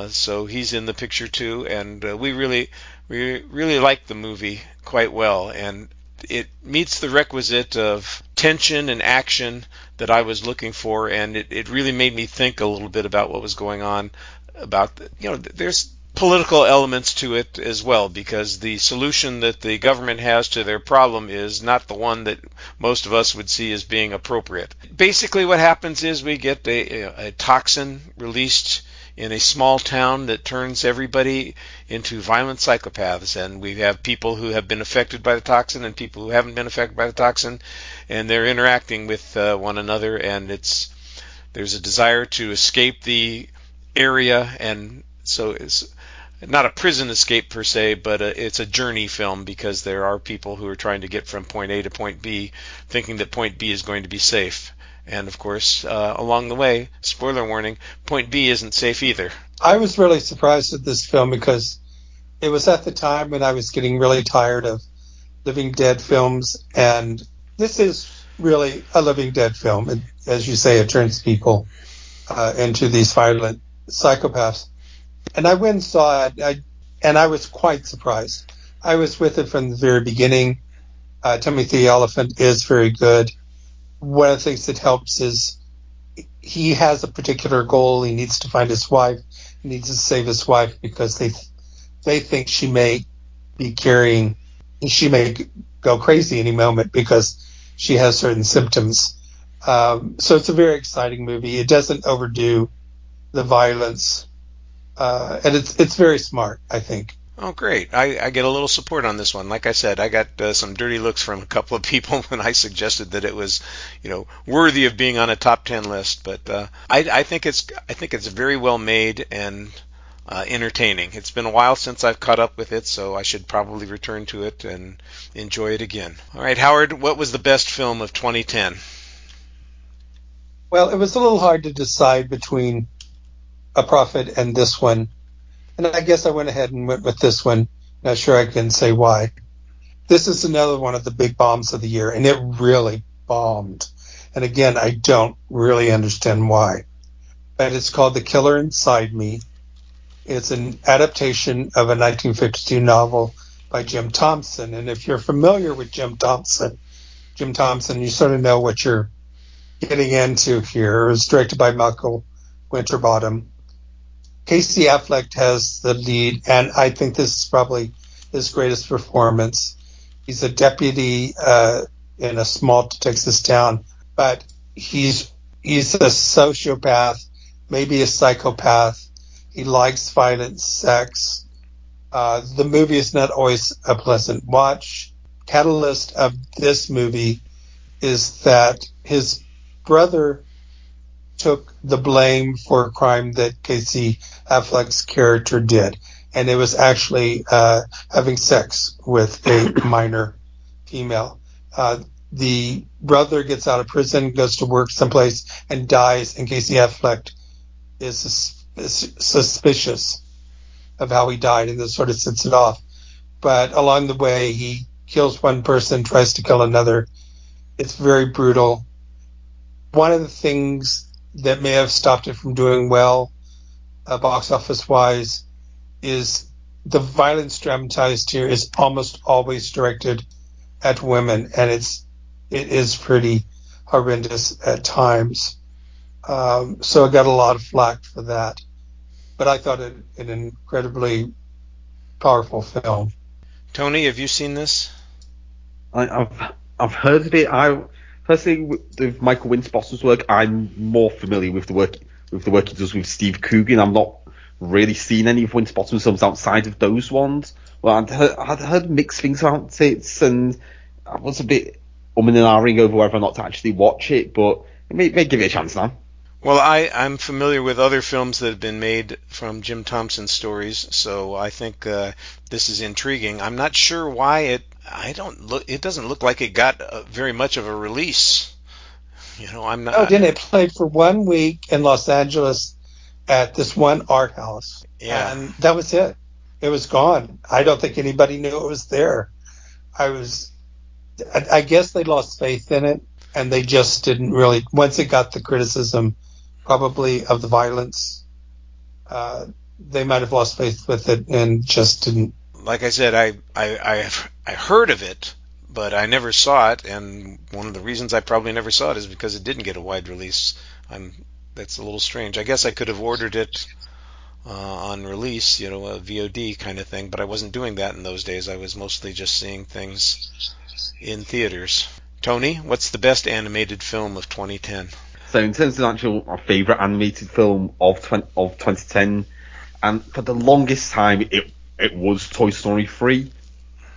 B: so he's in the picture too. And we really like the movie quite well, and it meets the requisite of tension and action that I was looking for, and it really made me think a little bit about what was going on. There's political elements to it as well, because the solution that the government has to their problem is not the one that most of us would see as being appropriate. Basically what happens is we get a toxin released in a small town that turns everybody into violent psychopaths, and we have people who have been affected by the toxin and people who haven't been affected by the toxin, and they're interacting with one another, and there's a desire to escape the area, and so it's not a prison escape per se, but it's a journey film, because there are people who are trying to get from point A to point B, thinking that point B is going to be safe. And of course, along the way, spoiler warning, point B isn't safe either.
C: I was really surprised at this film because it was at the time when I was getting really tired of Living Dead films, and this is really a Living Dead film. And as you say, it turns people into these violent psychopaths. And I went and saw it, and I was quite surprised. I was with it from the very beginning. Timothy Olyphant is very good. One of the things that helps is he has a particular goal. He needs to find his wife. He needs to save his wife because they think she may go crazy any moment because she has certain symptoms. So it's a very exciting movie. It doesn't overdo the violence. And it's very smart, I think.
B: Oh, great. I get a little support on this one. Like I said, I got some dirty looks from a couple of people when I suggested that it was, worthy of being on a top 10 list. But I think it's very well made and entertaining. It's been a while since I've caught up with it, so I should probably return to it and enjoy it again. All right, Howard, what was the best film of 2010?
C: Well, it was a little hard to decide between A Prophet and this one. And I guess I went ahead and went with this one. Not sure I can say why. This is another one of the big bombs of the year, and it really bombed. And again, I don't really understand why. But it's called The Killer Inside Me. It's an adaptation of a 1952 novel by Jim Thompson. And if you're familiar with Jim Thompson, you sort of know what you're getting into here. It was directed by Michael Winterbottom. Casey Affleck has the lead, and I think this is probably his greatest performance. He's a deputy in a small Texas town, but he's a sociopath, maybe a psychopath. He likes violent sex. The movie is not always a pleasant watch. Catalyst of this movie is that his brother took the blame for a crime that Casey Affleck's character did, and it was actually having sex with a minor female. The brother gets out of prison, goes to work someplace, and dies, and Casey Affleck is suspicious of how he died, and this sort of sets it off. But along the way, he kills one person, tries to kill another. It's very brutal. One of the things that may have stopped it from doing well, box office wise, is the violence dramatized here is almost always directed at women, and it is pretty horrendous at times. So I got a lot of flack for that, but I thought it an incredibly powerful film.
B: Tony, have you seen this?
D: I've heard of it. Personally, with Michael Winterbottom's work, I'm more familiar with the work he does with Steve Coogan. I'm not really seen any of Winterbottom's films outside of those ones. Well, I'd heard mixed things about it, and I was a bit umming and ahhing over whether or not to actually watch it, but may give it a chance now.
B: Well, I'm familiar with other films that have been made from Jim Thompson's stories, so I think this is intriguing. I'm not sure why it doesn't look like it got very much of a release. I'm not.
C: Oh, didn't it? Played for 1 week in Los Angeles at this one art house.
B: Yeah.
C: And that was it. It was gone. I don't think anybody knew it was there. I guess they lost faith in it, and they just didn't really, once it got the criticism probably of the violence, they might have lost faith with it and just didn't.
B: Like I said, I heard of it, but I never saw it, and one of the reasons I probably never saw it is because it didn't get a wide release. That's a little strange. I guess I could have ordered it on on release, a VOD kind of thing, but I wasn't doing that in those days. I was mostly just seeing things in theaters. Tony, what's the best animated film of 2010?
D: So in terms of my favourite animated film of 2010, and for the longest time it was Toy Story 3,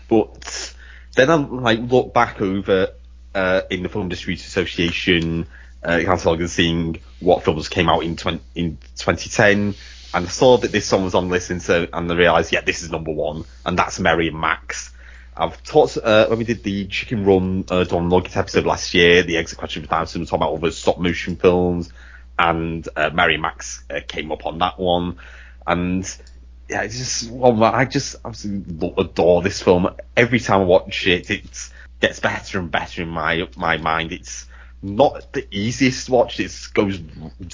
D: but then I look back over in the Film Distributors Association catalog and seeing what films came out in 2010, and I saw that this song was on the list, and I realised, this is number one, and that's Mary and Max. I've talked when we did the Chicken Run Don Nugget episode last year, the Exit Question for Dinosaurs, we talked about other stop motion films, and Mary and Max came up on that one, and it's just one that I just absolutely adore this film. Every time I watch it, it gets better and better in my mind. It's not the easiest to watch. It goes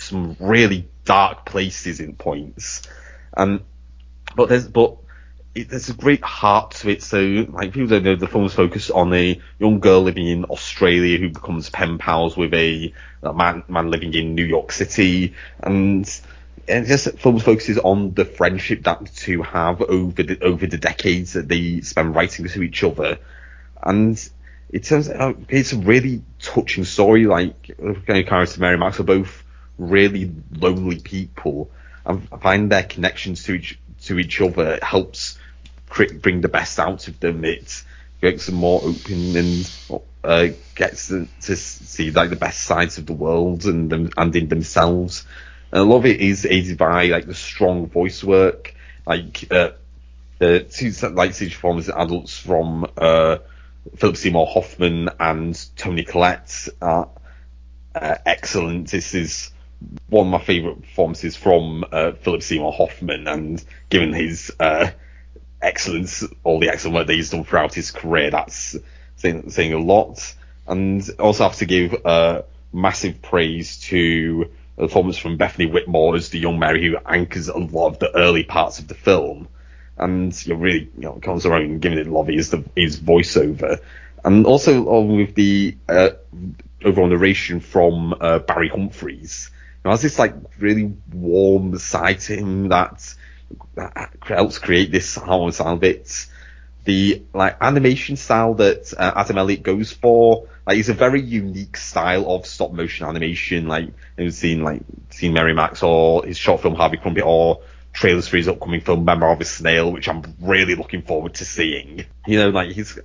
D: some really dark places in points, but there's a great heart to it. So, people don't know, the film's focused on a young girl living in Australia who becomes pen pals with a man living in New York City, and just the film focuses on the friendship that the two have over the decades that they spend writing to each other, and it turns out it's a really touching story. Characters Mary and Max are both really lonely people, and I find their connections to each other helps bring the best out of them. It makes them more open and gets them to see the best sides of the world and in themselves. And a lot of it is aided by the strong voice work, the two stage performers adults from Philip Seymour Hoffman and Toni Collette are excellent. This is one of my favourite performances from Philip Seymour Hoffman, and given his excellence, all the excellent work that he's done throughout his career, that's saying a lot. And also have to give massive praise to a performance from Bethany Whitmore as the young Mary, who anchors a lot of the early parts of the film, and really comes around giving it a lot of his voiceover, and also with the overall narration from Barry Humphries. Has this really warm side to him that helps create this harmonious style bit. The animation style that Adam Elliott goes for, is a very unique style of stop motion animation. You've seen Mary Max or his short film Harvey Crumpet, or trailers for his upcoming film Memoir of a Snail, which I'm really looking forward to seeing. It's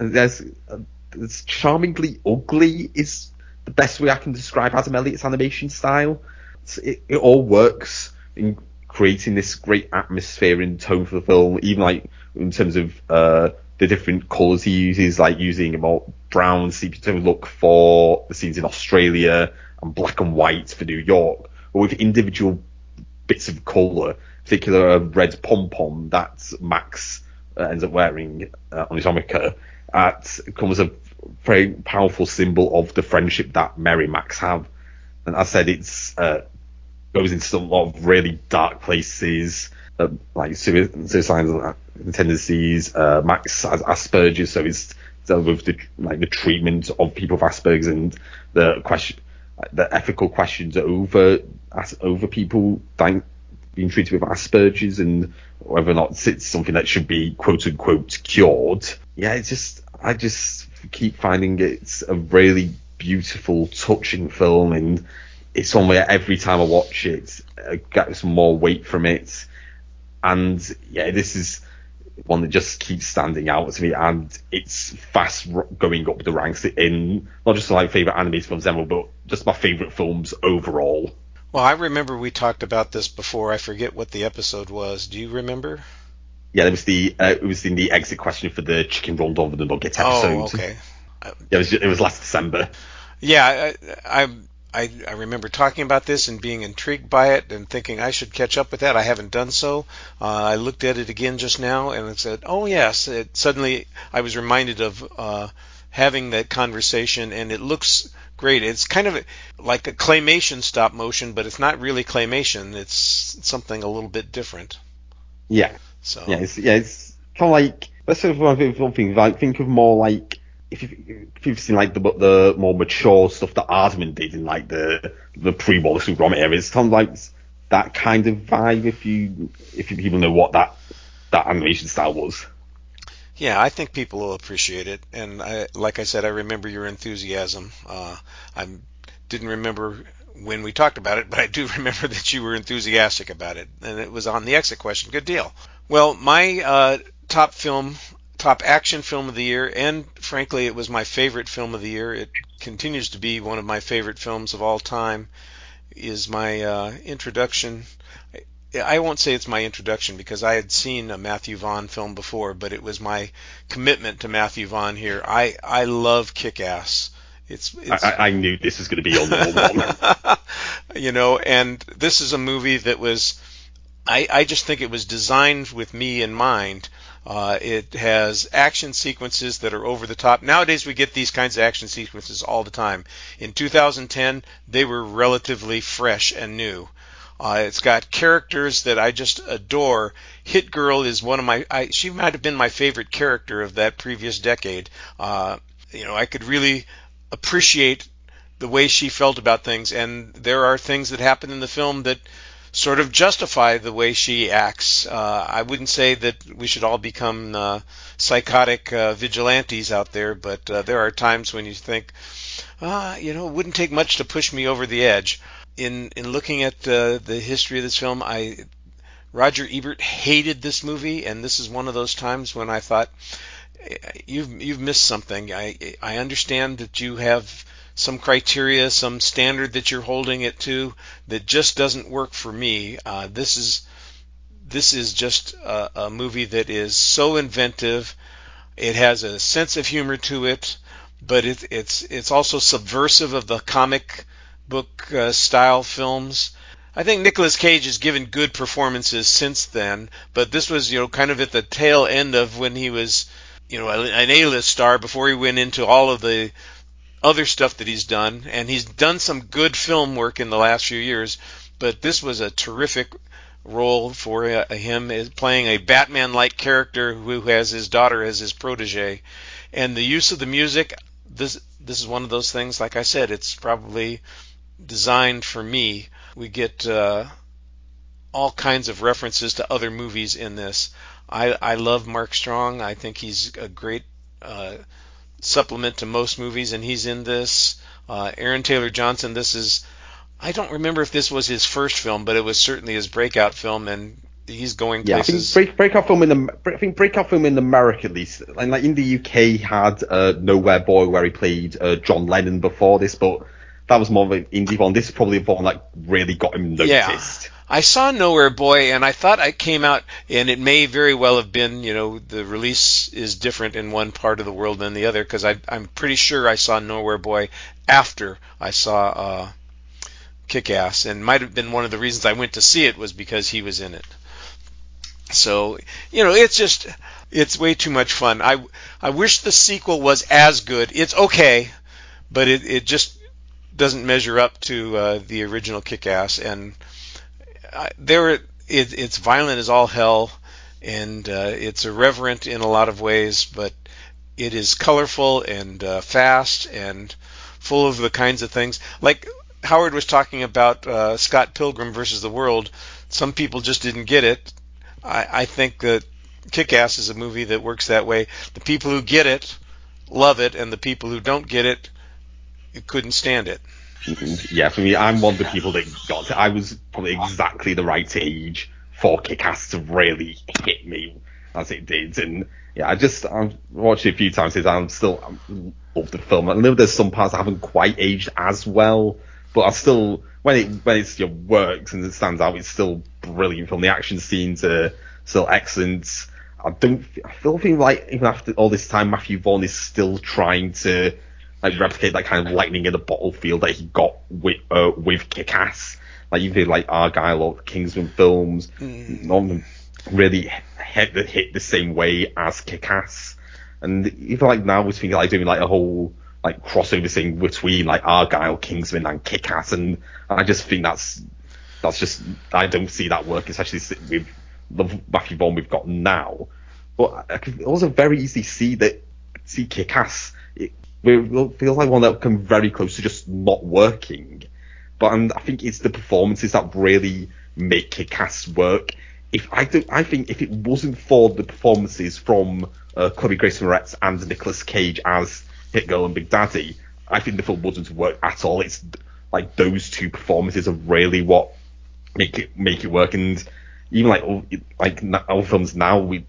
D: charmingly ugly is the best way I can describe Adam Elliott's animation style. It all works in creating this great atmosphere and tone for the film, even in terms of the different colours he uses, using a more brown sepia tone look for the scenes in Australia and black and white for New York, or with individual bits of colour, particular a red pom-pom that Max ends up wearing on his Omega. That becomes a very powerful symbol of the friendship that Mary and Max have. And as I said, it's goes into a lot of really dark places, suicidal tendencies. Max has Asperger's, so it's dealt with the treatment of people with Asperger's and the ethical questions over people being treated with Asperger's, and whether or not it's something that should be quote unquote cured. I just keep finding it's a really beautiful, touching film, and it's one where every time I watch it, I get some more weight from it. And this is one that just keeps standing out to me, and it's fast going up the ranks in not just my favourite animated films ever, but just my favourite films overall.
B: Well, I remember we talked about this before. I forget what the episode was. Do you remember?
D: Yeah, it was in the Exit Question for the Chicken Run Over the Nugget episode.
B: Oh, okay.
D: It was last December.
B: Yeah, I remember talking about this and being intrigued by it and thinking I should catch up with that. I haven't done so. I looked at it again just now and it said, oh yes. Suddenly I was reminded of having that conversation, and it looks great. It's kind of like a claymation stop motion, but it's not really claymation. It's something a little bit different.
D: Yeah.
B: So
D: it's kind of like, let's say one thing, think of more like, if you've seen the more mature stuff that Aardman did in the pre-Wallace and Gromit era, it's kind of like that kind of vibe. If you people know what that animation style was.
B: Yeah, I think people will appreciate it, and like I said, I remember your enthusiasm. I didn't remember when we talked about it, but I do remember that you were enthusiastic about it, and it was on the exit question. Good deal. Well, my top action film of the year, and frankly, it was my favorite film of the year. It continues to be one of my favorite films of all time. Is my introduction. I won't say it's my introduction because I had seen a Matthew Vaughn film before, but it was my commitment to Matthew Vaughn here. I love Kick-Ass.
D: I knew this was going to be on number one.
B: And this is a movie that was, I just think it was designed with me in mind. It has action sequences that are over the top. Nowadays we get these kinds of action sequences all the time. In 2010, they were relatively fresh and new. It's got characters that I just adore. Hit Girl is one of she might have been my favorite character of that previous decade. I could really appreciate the way she felt about things, and there are things that happen in the film that sort of justify the way she acts. I wouldn't say that we should all become psychotic vigilantes out there, but there are times when you think, it wouldn't take much to push me over the edge. In looking at the history of this film, Roger Ebert hated this movie, and this is one of those times when I thought, you've missed something. I understand that you have some criteria, some standard that you're holding it to that just doesn't work for me. This is just a movie that is so inventive. It has a sense of humor to it, but it's also subversive of the comic book style films. I think Nicolas Cage has given good performances since then, but this was kind of at the tail end of when he was an A-list star before he went into all of the other stuff that he's done, and he's done some good film work in the last few years, but this was a terrific role for him, playing a Batman-like character who has his daughter as his protege. And the use of the music, this is one of those things, like I said, it's probably designed for me. We get all kinds of references to other movies in this. I love Mark Strong. I think he's a great supplement to most movies, and he's in this. Aaron Taylor Johnson, I don't remember if this was his first film, but it was certainly his breakout film, and he's going places.
D: I think breakout film in America at least, and like in the UK he had Nowhere Boy, where he played John Lennon before this, but that was more of an indie one. This is probably the one that really got him noticed.
B: Yeah. I saw Nowhere Boy, and I thought I came out, and it may very well have been, the release is different in one part of the world than the other, because I'm pretty sure I saw Nowhere Boy after I saw Kick-Ass, and might have been one of the reasons I went to see it was because he was in it. So, it's way too much fun. I wish the sequel was as good. It's okay, but it just doesn't measure up to the original Kick-Ass, and it's violent as all hell, and it's irreverent in a lot of ways, but it is colorful and fast and full of the kinds of things. Like Howard was talking about Scott Pilgrim versus the World. Some people just didn't get it. I think that Kick-Ass is a movie that works that way. The people who get it love it, and the people who don't get it, couldn't stand it.
D: Yeah, for me, I'm one of the people that got it. I was probably exactly the right age for Kick-Ass to really hit me as it did, and yeah, I've watched it a few times since. I love the film. I know there's some parts that haven't quite aged as well, but I still, when it works and it stands out, it's still brilliant film. The action scenes are still excellent. I feel like even after all this time, Matthew Vaughn is still trying to replicate that kind of lightning in a bottle feel that he got with Kick-Ass. Like you feel like Argyle or Kingsman films, none of them really hit the same way as Kick-Ass. And even like now we're thinking like doing like a whole like crossover thing between like Argyle, Kingsman, and Kick-Ass, and I just think that's just, I don't see that work, especially with the Matthew Vaughn we've got now. But I can also very easily see Kick-Ass. It feels like one that comes very close to just not working. But I think it's the performances that really make Kick-Ass work. I think if it wasn't for the performances from Chloe Grace Moretz and Nicolas Cage as Hit Girl and Big Daddy, I think the film wouldn't work at all. It's like those two performances are really what make it work. And even like our films now, we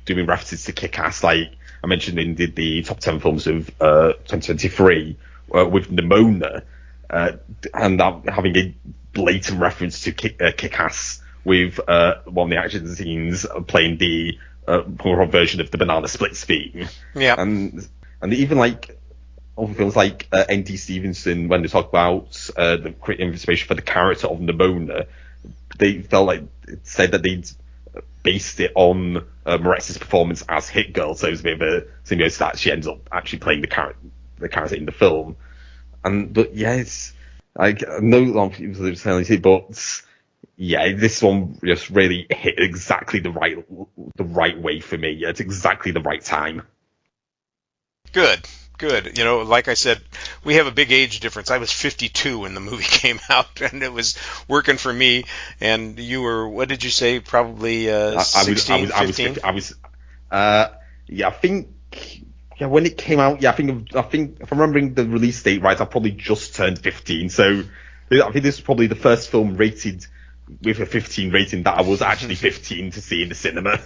D: doing references to Kick-Ass, like I mentioned in the top 10 films of 2023 with Nimona, and having a blatant reference to Kick-Ass with one of the action scenes playing the version of the Banana Splits theme.
B: Yeah.
D: And even like other films like N.T. Stevenson, when they talk about the creative inspiration for the character of Nimona, they said that they'd based it on Moretz's performance as Hit Girl, so it was a bit of a symbiosis that she ends up actually playing the character in the film. But yeah, it's like no long people are telling it, but yeah, this one just really hit exactly the right way for me. At exactly the right time.
B: Good. You know, like I said, we have a big age difference. I was 52 when the movie came out, and it was working for me. And you were, what did you say? Probably 16, 15?
D: I think when it came out, I think if I'm remembering the release date right, I probably just turned 15. So I think this was probably the first film rated with a 15 rating that I was actually 15 to see in the cinema.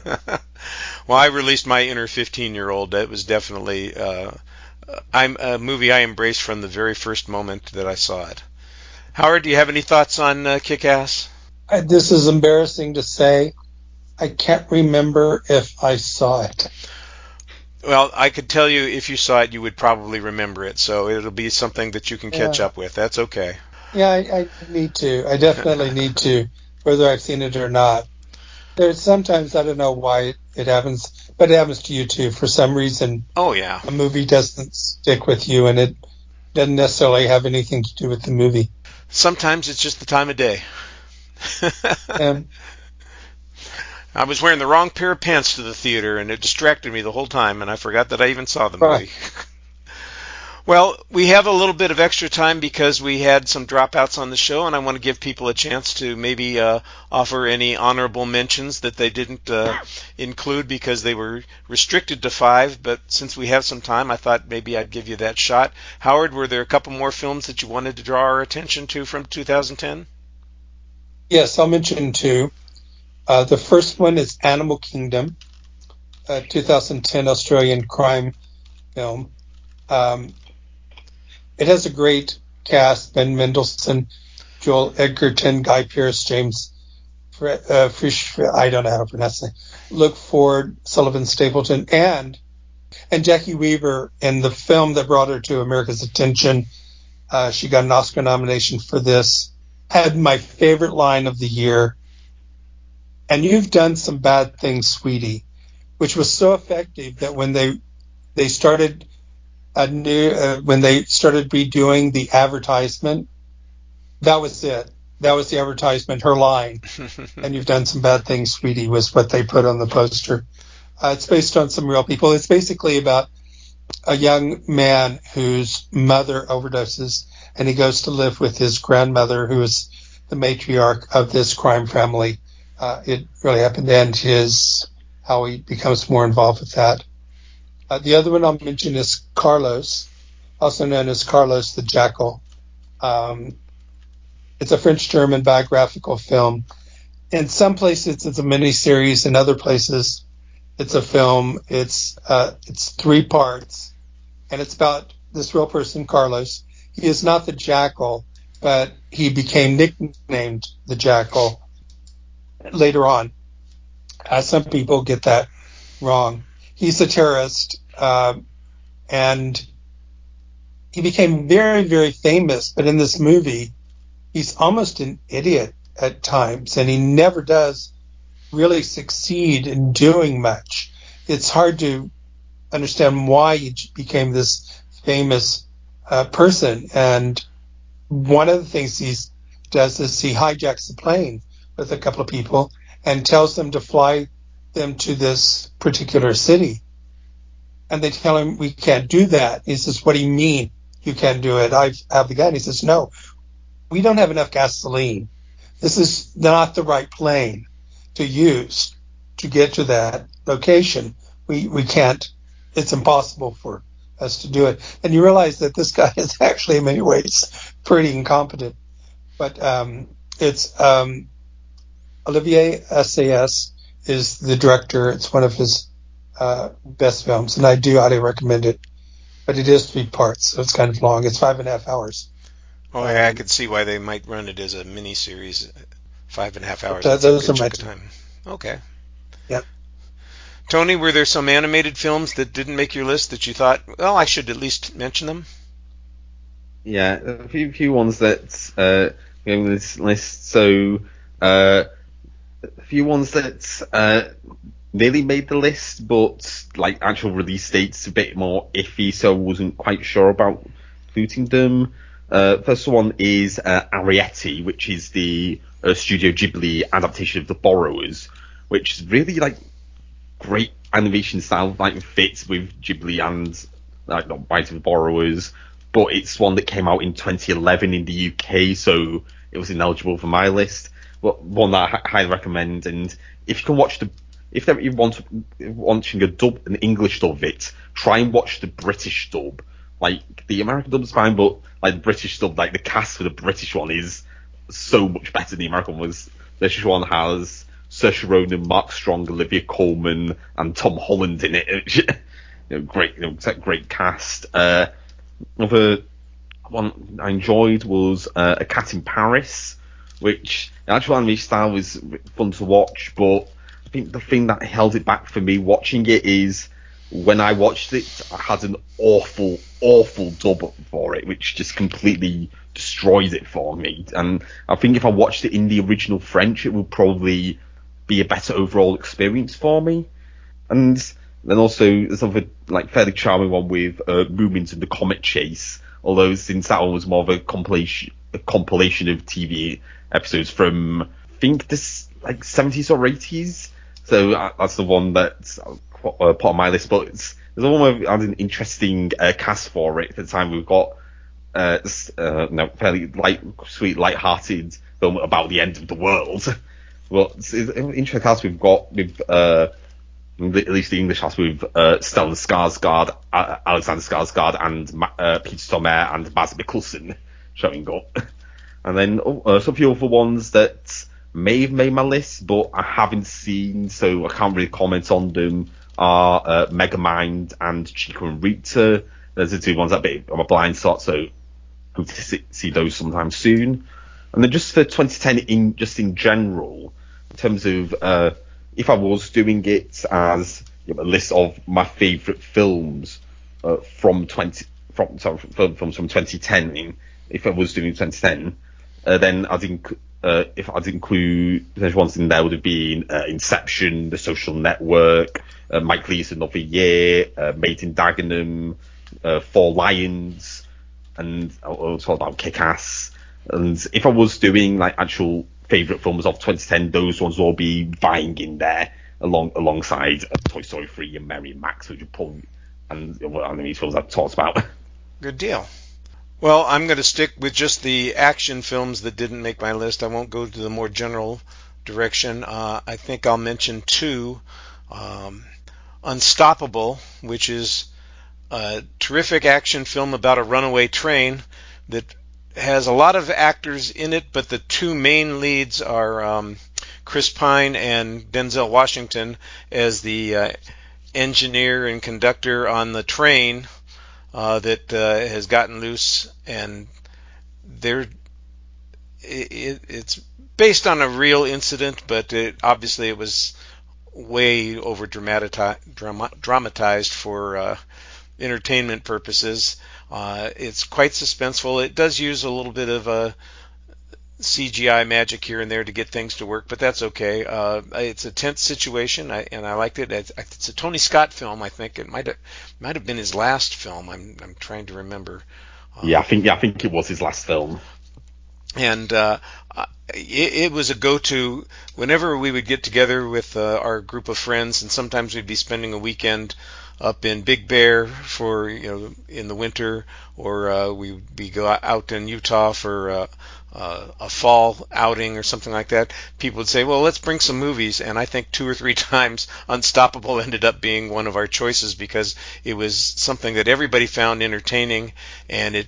B: Well, I released my inner 15-year-old. It was definitely a movie I embraced from the very first moment that I saw it. Howard, do you have any thoughts on Kick-Ass?
C: This is embarrassing to say. I can't remember if I saw it.
B: Well, I could tell you if you saw it, you would probably remember it. So it'll be something that you can catch up with. That's okay.
C: Yeah, I need to. I definitely need to, whether I've seen it or not. There's sometimes, I don't know why it happens, but it happens to you too. For some reason,
B: oh yeah,
C: a movie doesn't stick with you, and it doesn't necessarily have anything to do with the movie.
B: Sometimes it's just the time of day. I was wearing the wrong pair of pants to the theater, and it distracted me the whole time, and I forgot that I even saw the movie.
C: Right.
B: Well, we have a little bit of extra time because we had some dropouts on the show, and I want to give people a chance to maybe offer any honorable mentions that they didn't include because they were restricted to 5. But since we have some time, I thought maybe I'd give you that shot. Howard, were there a couple more films that you wanted to draw our attention to from 2010?
C: Yes, I'll mention 2. The first one is Animal Kingdom, 2010 Australian crime film. It has a great cast: Ben Mendelsohn, Joel Edgerton, Guy Pearce, James Frisch, I don't know how to pronounce it, Luke Ford, Sullivan Stapleton, and Jackie Weaver in the film that brought her to America's attention. She got an Oscar nomination for this. Had my favorite line of the year, "And you've done some bad things, sweetie," which was so effective that when they started when they started redoing the advertisement, that was it. That was the advertisement, her line. "And you've done some bad things, sweetie," was what they put on the poster. It's based on some real people. It's basically about a young man whose mother overdoses, and he goes to live with his grandmother, who is the matriarch of this crime family. It really happened, and how he becomes more involved with that. The other one I'll mention is Carlos, also known as Carlos the Jackal. It's a French-German biographical film. In some places it's a miniseries. In other places it's a film. It's 3 parts, and it's about this real person, Carlos. He is not the Jackal, but he became nicknamed the Jackal later on. Some people get that wrong. He's a terrorist, and he became very, very famous. But in this movie, he's almost an idiot at times, and he never does really succeed in doing much. It's hard to understand why he became this famous person. And one of the things he does is he hijacks a plane with a couple of people and tells them to fly them to this particular city. And they tell him, "We can't do that." He says, "What do you mean you can't do it? I have the gun." He says, "No, we don't have enough gasoline. this is not the right plane to use to get to that location. We can't, it's impossible for us to do it. And you realize that this guy is actually in many ways pretty incompetent. But it's Olivier Assayas is the director. It's one of his best films, and I do highly recommend it. But it is 3 parts, so it's kind of long. It's 5.5 hours.
B: Oh, yeah, I could see why they might run it as a mini-series. 5.5 hours.
C: Those are my two.
B: Time. Okay.
C: Yep.
B: Tony, were there some animated films that didn't make your list that you thought, well, I should at least mention them?
D: Yeah, a few ones that in this list. So a few ones that nearly made the list, but like actual release dates a bit more iffy, so I wasn't quite sure about including them. First one is Arrietty, which is the Studio Ghibli adaptation of The Borrowers, which is really like great animation style, like fits with Ghibli and like not Bite of the Borrowers, but it's one that came out in 2011 in the UK, so it was ineligible for my list. But one that I highly recommend, and if you can watch if you want watching an English dub of it, try and watch the British dub. Like the American dub is fine, but like the British dub, like the cast for the British one is so much better than the American one. The British one has Saoirse Ronan, Mark Strong, Olivia Colman, and Tom Holland in it. Great cast. Another one I enjoyed was A Cat in Paris, which the actual animation style was fun to watch, but I think the thing that held it back for me watching it is when I watched it, I had an awful dub for it, which just completely destroys it for me. And I think if I watched it in the original French, it would probably be a better overall experience for me. And then also there's another like fairly charming one with Moomins and the Comet Chase, although since that one was more of a compilation of TV episodes from I think this like 70s or 80s. So that's the one that's part of my list. But there's one where I had an interesting cast for it. At the time we've got fairly sweet, light-hearted film about the end of the world. But it's an interesting cast we've got with at least the English cast with Stellan Skarsgård, Alexander Skarsgård, and Peter Stormare and Mads Mikkelsen showing up. And then some few other ones that may have made my list, but I haven't seen, so I can't really comment on them, are Megamind and Chico and Rita. Those are the 2 ones that bit on my blind spot, so hope to see those sometime soon. And then just for 2010 in general, in terms of if I was doing it as a list of my favourite films from 2010, if I was doing 2010, then if I'd include potential ones in there, would have been Inception, The Social Network, Mike Lee's Another Year, Made in Dagenham, Four Lions, and I'll talk about Kick-Ass. And if I was doing like actual favourite films of 2010, those ones will be vying in there alongside Toy Story 3 and Mary and Max, which are probably and these films I've talked about.
B: Good deal. Well, I'm going to stick with just the action films that didn't make my list. I won't go to the more general direction. I think I'll mention 2. Unstoppable, which is a terrific action film about a runaway train that has a lot of actors in it, but the 2 main leads are Chris Pine and Denzel Washington as the engineer and conductor on the train that has gotten loose, and it's based on a real incident, but obviously it was way over dramatized for entertainment purposes. It's quite suspenseful. It does use a little bit of CGI magic here and there to get things to work, but that's okay. It's a tense situation, and I liked it. It's a Tony Scott film. I think it might have been his last film. I'm trying to remember.
D: I think it was his last film.
B: And it was a go-to whenever we would get together with our group of friends, and sometimes we'd be spending a weekend up in Big Bear for in the winter, or we go out in Utah for a fall outing or something like that, people would say, well, let's bring some movies. And I think 2 or 3 times Unstoppable ended up being one of our choices because it was something that everybody found entertaining, and it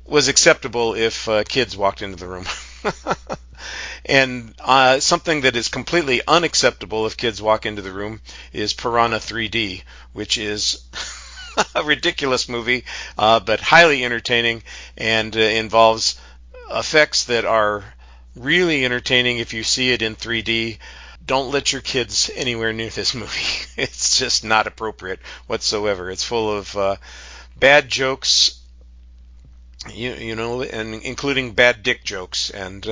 B: was acceptable if kids walked into the room. And something that is completely unacceptable if kids walk into the room is Piranha 3D, which is a ridiculous movie, but highly entertaining, and involves effects that are really entertaining if you see it in 3D. Don't let your kids anywhere near this movie. It's just not appropriate whatsoever. It's full of bad jokes, you know, and including bad dick jokes. And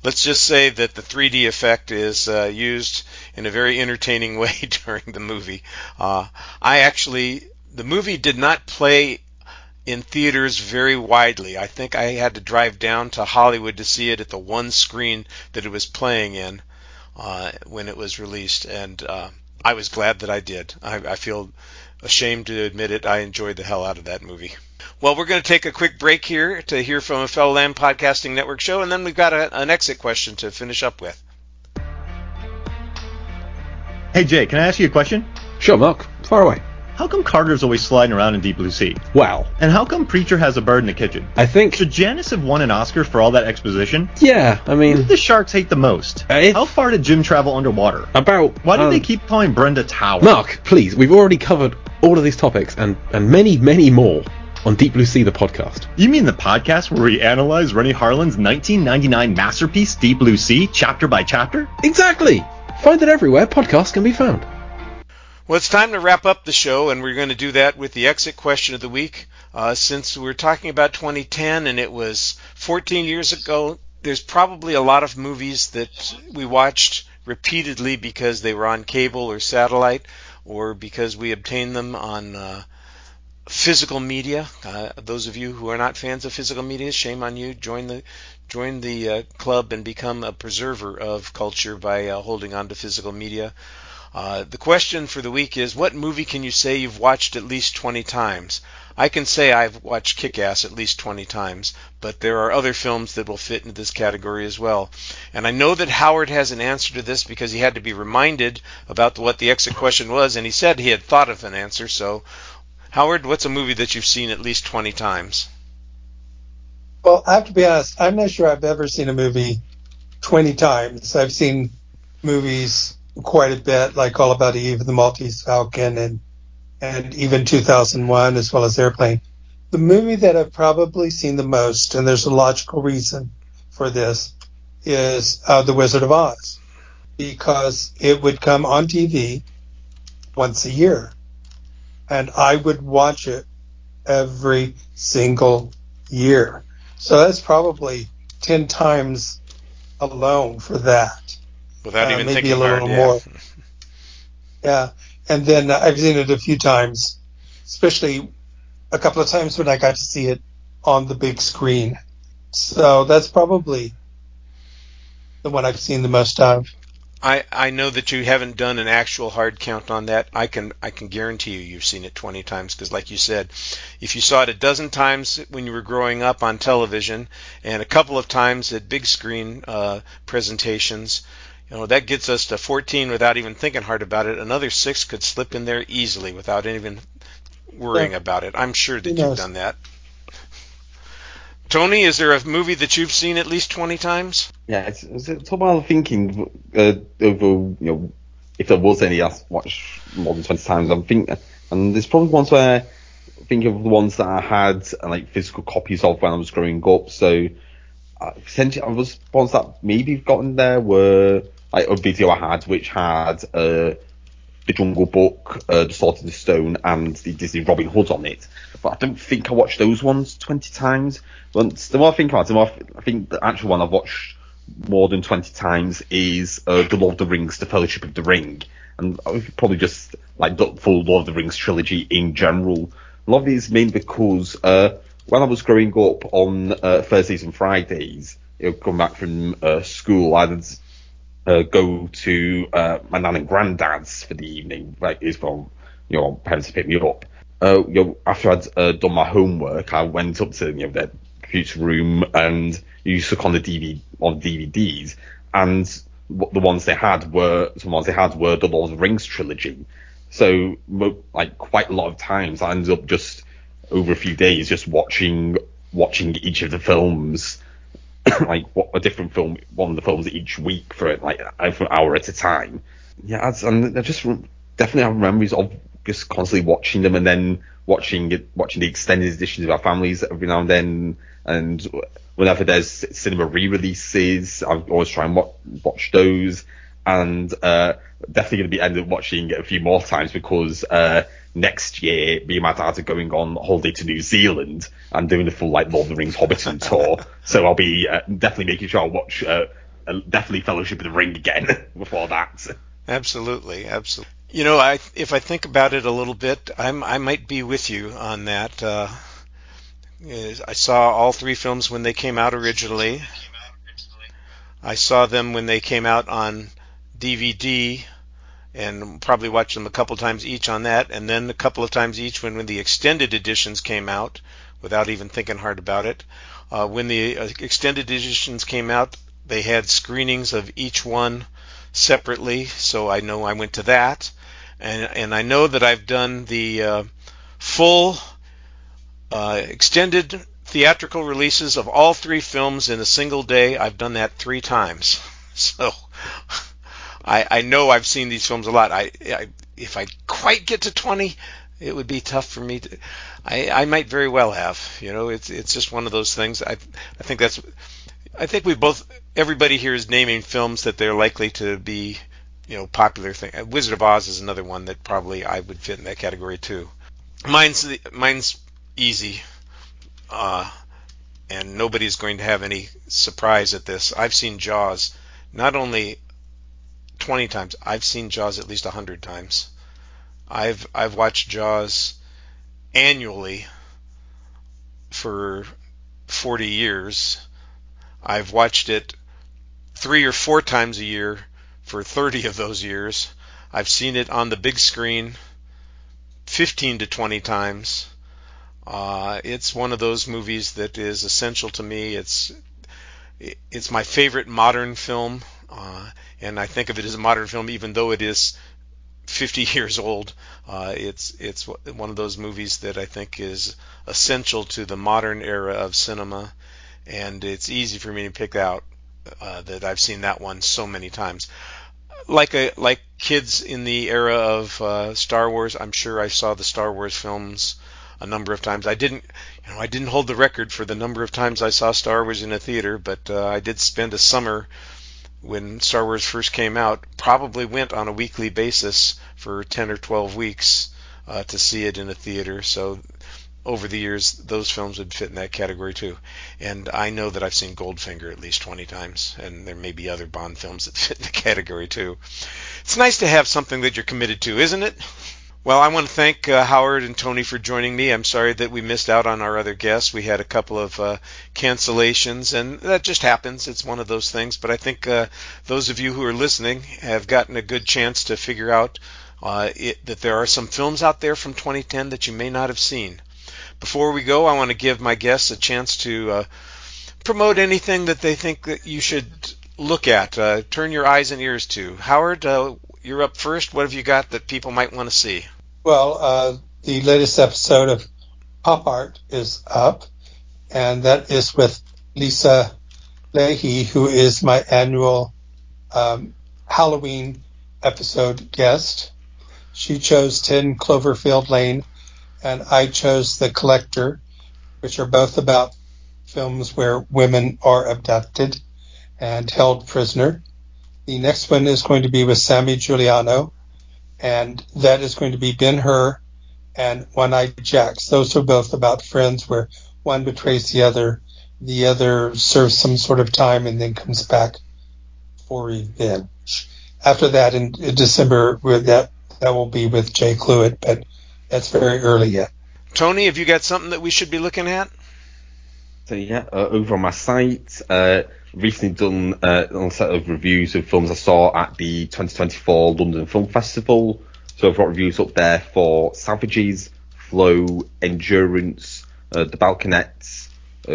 B: let's just say that the 3D effect is used in a very entertaining way during the movie. The movie did not play in theaters very widely. I think I had to drive down to Hollywood to see it at the one screen that it was playing in when it was released, and I was glad that I did. I feel ashamed to admit it. I enjoyed the hell out of that movie. Well, we're going to take a quick break here to hear from a fellow Lamb Podcasting Network show, and then we've got an exit question to finish up with.
E: Hey, Jay, can I ask you a question?
F: Sure, Mark. Far away.
E: How come Carter's always sliding around in Deep Blue Sea?
F: Well,
E: And how come Preacher has a bird in the kitchen?
F: I think...
E: Should Janice have won an Oscar for all that exposition?
F: Yeah, I
E: Who
F: mean...
E: did the sharks hate the most? How far did Jim travel underwater? Why do they keep calling Brenda Tower?
F: Mark, please, we've already covered all of these topics and many, many more on Deep Blue Sea, the podcast.
E: You mean the podcast where we analyze Rennie Harlan's 1999 masterpiece, Deep Blue Sea, chapter by chapter?
F: Exactly! Find it everywhere podcasts can be found.
B: Well, it's time to wrap up the show, and we're going to do that with the exit question of the week. Since we're talking about 2010 and it was 14 years ago, there's probably a lot of movies that we watched repeatedly because they were on cable or satellite, or because we obtained them on physical media. Those of you who are not fans of physical media, shame on you. Join the club and become a preserver of culture by holding on to physical media. The question for the week is, what movie can you say you've watched at least 20 times? I can say I've watched Kick-Ass at least 20 times, but there are other films that will fit into this category as well. And I know that Howard has an answer to this because he had to be reminded about what the exit question was, and he said he had thought of an answer. So, Howard, what's a movie that you've seen at least 20 times?
C: Well, I have to be honest, I'm not sure I've ever seen a movie 20 times. I've seen movies quite a bit, like All About Eve, The Maltese Falcon, and even 2001, as well as Airplane. The movie that I've probably seen the most, and there's a logical reason for this, is The Wizard of Oz, because it would come on TV once a year, and I would watch it every single year. So that's probably 10 times alone for that.
B: Without even
C: maybe
B: thinking
C: a little
B: hard,
C: more. Yeah, and then I've seen it a few times, especially a couple of times when I got to see it on the big screen. So that's probably the one I've seen the most of.
B: I know that you haven't done an actual hard count on that. I can guarantee you've seen it 20 times because, like you said, if you saw it a dozen times when you were growing up on television and a couple of times at big screen presentations, that gets us to 14 without even thinking hard about it. Another 6 could slip in there easily without even worrying about it. I'm sure that you've done that. Tony, is there a movie that you've seen at least 20 times?
D: Yeah, it's about thinking over, if there was any I've watched more than 20 times. I'm thinking, and there's probably ones where I think of the ones that I had like physical copies of when I was growing up. So essentially, I was ones that maybe gotten there were like a video I had which had The Jungle Book, The Sword in the Stone, and the Disney Robin Hood on it. But I don't think I watched those ones 20 times. But the more I think about it, I think the actual one I've watched more than 20 times is The Lord of the Rings, The Fellowship of the Ring. And probably just like the full Lord of the Rings trilogy in general. A lot of it is mainly because when I was growing up on Thursdays and Fridays, coming back from school, I would go to my nan and granddad's for the evening, like is from parents to pick me up. After I'd done my homework, I went up to their computer room and you stuck on the DVDs, and the ones they had were the Lord of the Rings trilogy. So like quite a lot of times I ended up just over a few days just watching each of the films, like a different film, one of the films each week for like an hour at a time. Yeah, and I just definitely have memories of just constantly watching them, and then watching the extended editions with our families every now and then. And whenever there's cinema re-releases, I always try and watch those. And definitely going to end up watching it a few more times because next year me and my dad are going on holiday to New Zealand and doing the full like Lord of the Rings Hobbiton tour. So I'll be definitely making sure I watch definitely Fellowship of the Ring again before that.
B: Absolutely. You know, if I think about it a little bit, I might be with you on that. I saw all three films when they came out originally. I saw them when they came out on DVD, and probably watched them a couple times each on that, and then a couple of times each when the extended editions came out, without even thinking hard about it. When the extended editions came out, they had screenings of each one separately, so I know I went to that. And I know that I've done the full extended theatrical releases of all three films in a single day. I've done that 3 times. So I know I've seen these films a lot. If I quite get to 20, it would be tough for me to. I might very well have. You know, it's just one of those things. I think everybody here is naming films that they're likely to be, you know, popular thing. Wizard of Oz is another one that probably I would fit in that category too. Mine's easy, and nobody's going to have any surprise at this. I've seen Jaws not only 20 times. I've seen Jaws at least 100 times. I've watched Jaws annually for 40 years. I've watched it 3 or 4 times a year for 30 of those years. I've seen it on the big screen 15 to 20 times. It's one of those movies that is essential to me. It's my favorite modern film, and I think of it as a modern film even though it is 50 years old. It's one of those movies that I think is essential to the modern era of cinema, and it's easy for me to pick out that I've seen that one so many times. Like kids in the era of Star Wars, I'm sure I saw the Star Wars films a number of times. I didn't hold the record for the number of times I saw Star Wars in a theater, but I did spend a summer when Star Wars first came out, probably went on a weekly basis for 10 or 12 weeks to see it in a theater. So over the years, those films would fit in that category too. And I know that I've seen Goldfinger at least 20 times, and there may be other Bond films that fit in the category too. It's nice to have something that you're committed to, isn't it? Well, I want to thank Howard and Tony for joining me. I'm sorry that we missed out on our other guests. We had a couple of cancellations, and that just happens. It's one of those things. But I think those of you who are listening have gotten a good chance to figure out that there are some films out there from 2010 that you may not have seen. Before we go, I want to give my guests a chance to promote anything that they think that you should look at, turn your eyes and ears to. Howard, you're up first. What have you got that people might want to see?
C: Well, the latest episode of Pop Art is up, and that is with Lisa Leahy, who is my annual Halloween episode guest. She chose 10 Cloverfield Lane, and I chose The Collector, which are both about films where women are abducted and held prisoner. The next one is going to be with Sammy Giuliano, and that is going to be Ben-Hur and One-Eyed Jacks. Those are both about friends where one betrays the other serves some sort of time and then comes back for revenge. After that, in December, that will be with Jay Cluett, but that's very early yet.
B: Tony, have you got something that we should be looking at?
D: So yeah, over on my site, recently done a set of reviews of films I saw at the 2024 London Film Festival. So I've got reviews up there for Savages, Flow, Endurance, The Balconettes,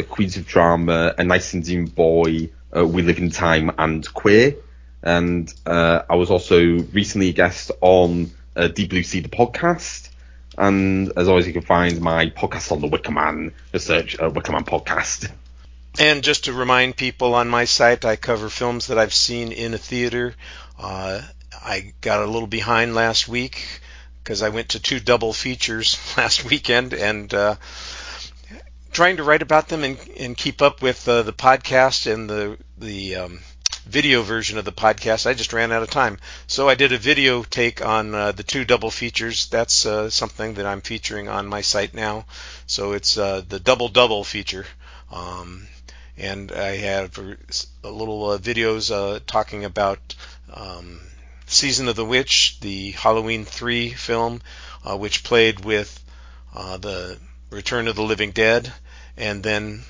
D: Queens of Drama, A Nice Indian Boy, We Live in Time, and Queer. And I was also recently a guest on Deep Blue Sea, the podcast. And as always, you can find my podcast on the Wicker Man. Just search Wicker Man Podcast.
B: And just to remind people, on my site, I cover films that I've seen in a theater. I got a little behind last week because I went to 2 double features last weekend, and trying to write about them and keep up with the podcast and the video version of the podcast, I just ran out of time. So I did a video take on the 2 double features. That's something that I'm featuring on my site now. So it's the double feature. And I have a little videos talking about Season of the Witch, the Halloween 3 film, which played with the Return of the Living Dead. And then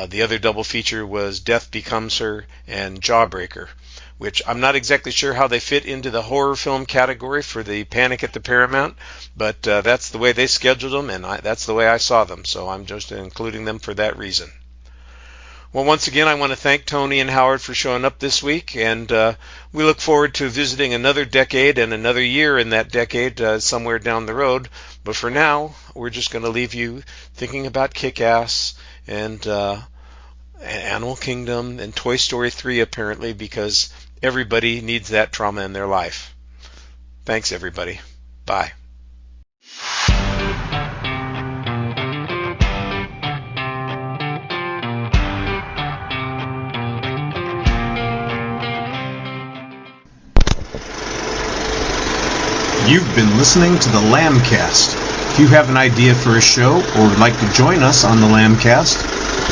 B: the other double feature was Death Becomes Her and Jawbreaker, which I'm not exactly sure how they fit into the horror film category for the Panic at the Paramount, but that's the way they scheduled them, and that's the way I saw them, so I'm just including them for that reason. Well, once again, I want to thank Tony and Howard for showing up this week, and we look forward to visiting another decade and another year in that decade somewhere down the road. But for now, we're just going to leave you thinking about Kick-Ass and Animal Kingdom and Toy Story 3, apparently, because everybody needs that trauma in their life. Thanks, everybody. Bye.
A: You've been listening to the Lambcast. If you have an idea for a show or would like to join us on the Lambcast,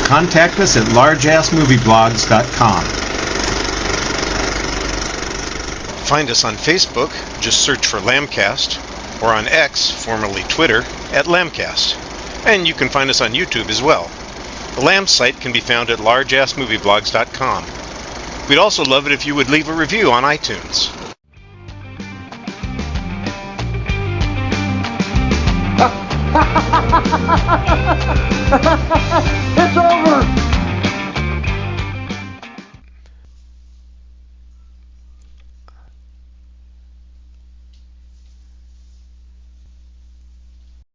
A: contact us at largeassmovieblogs.com.
B: Find us on Facebook, just search for Lambcast, or on X, formerly Twitter, at Lambcast. And you can find us on YouTube as well. The Lamb site can be found at largeassmovieblogs.com. We'd also love it if you would leave a review on iTunes.
G: It's over!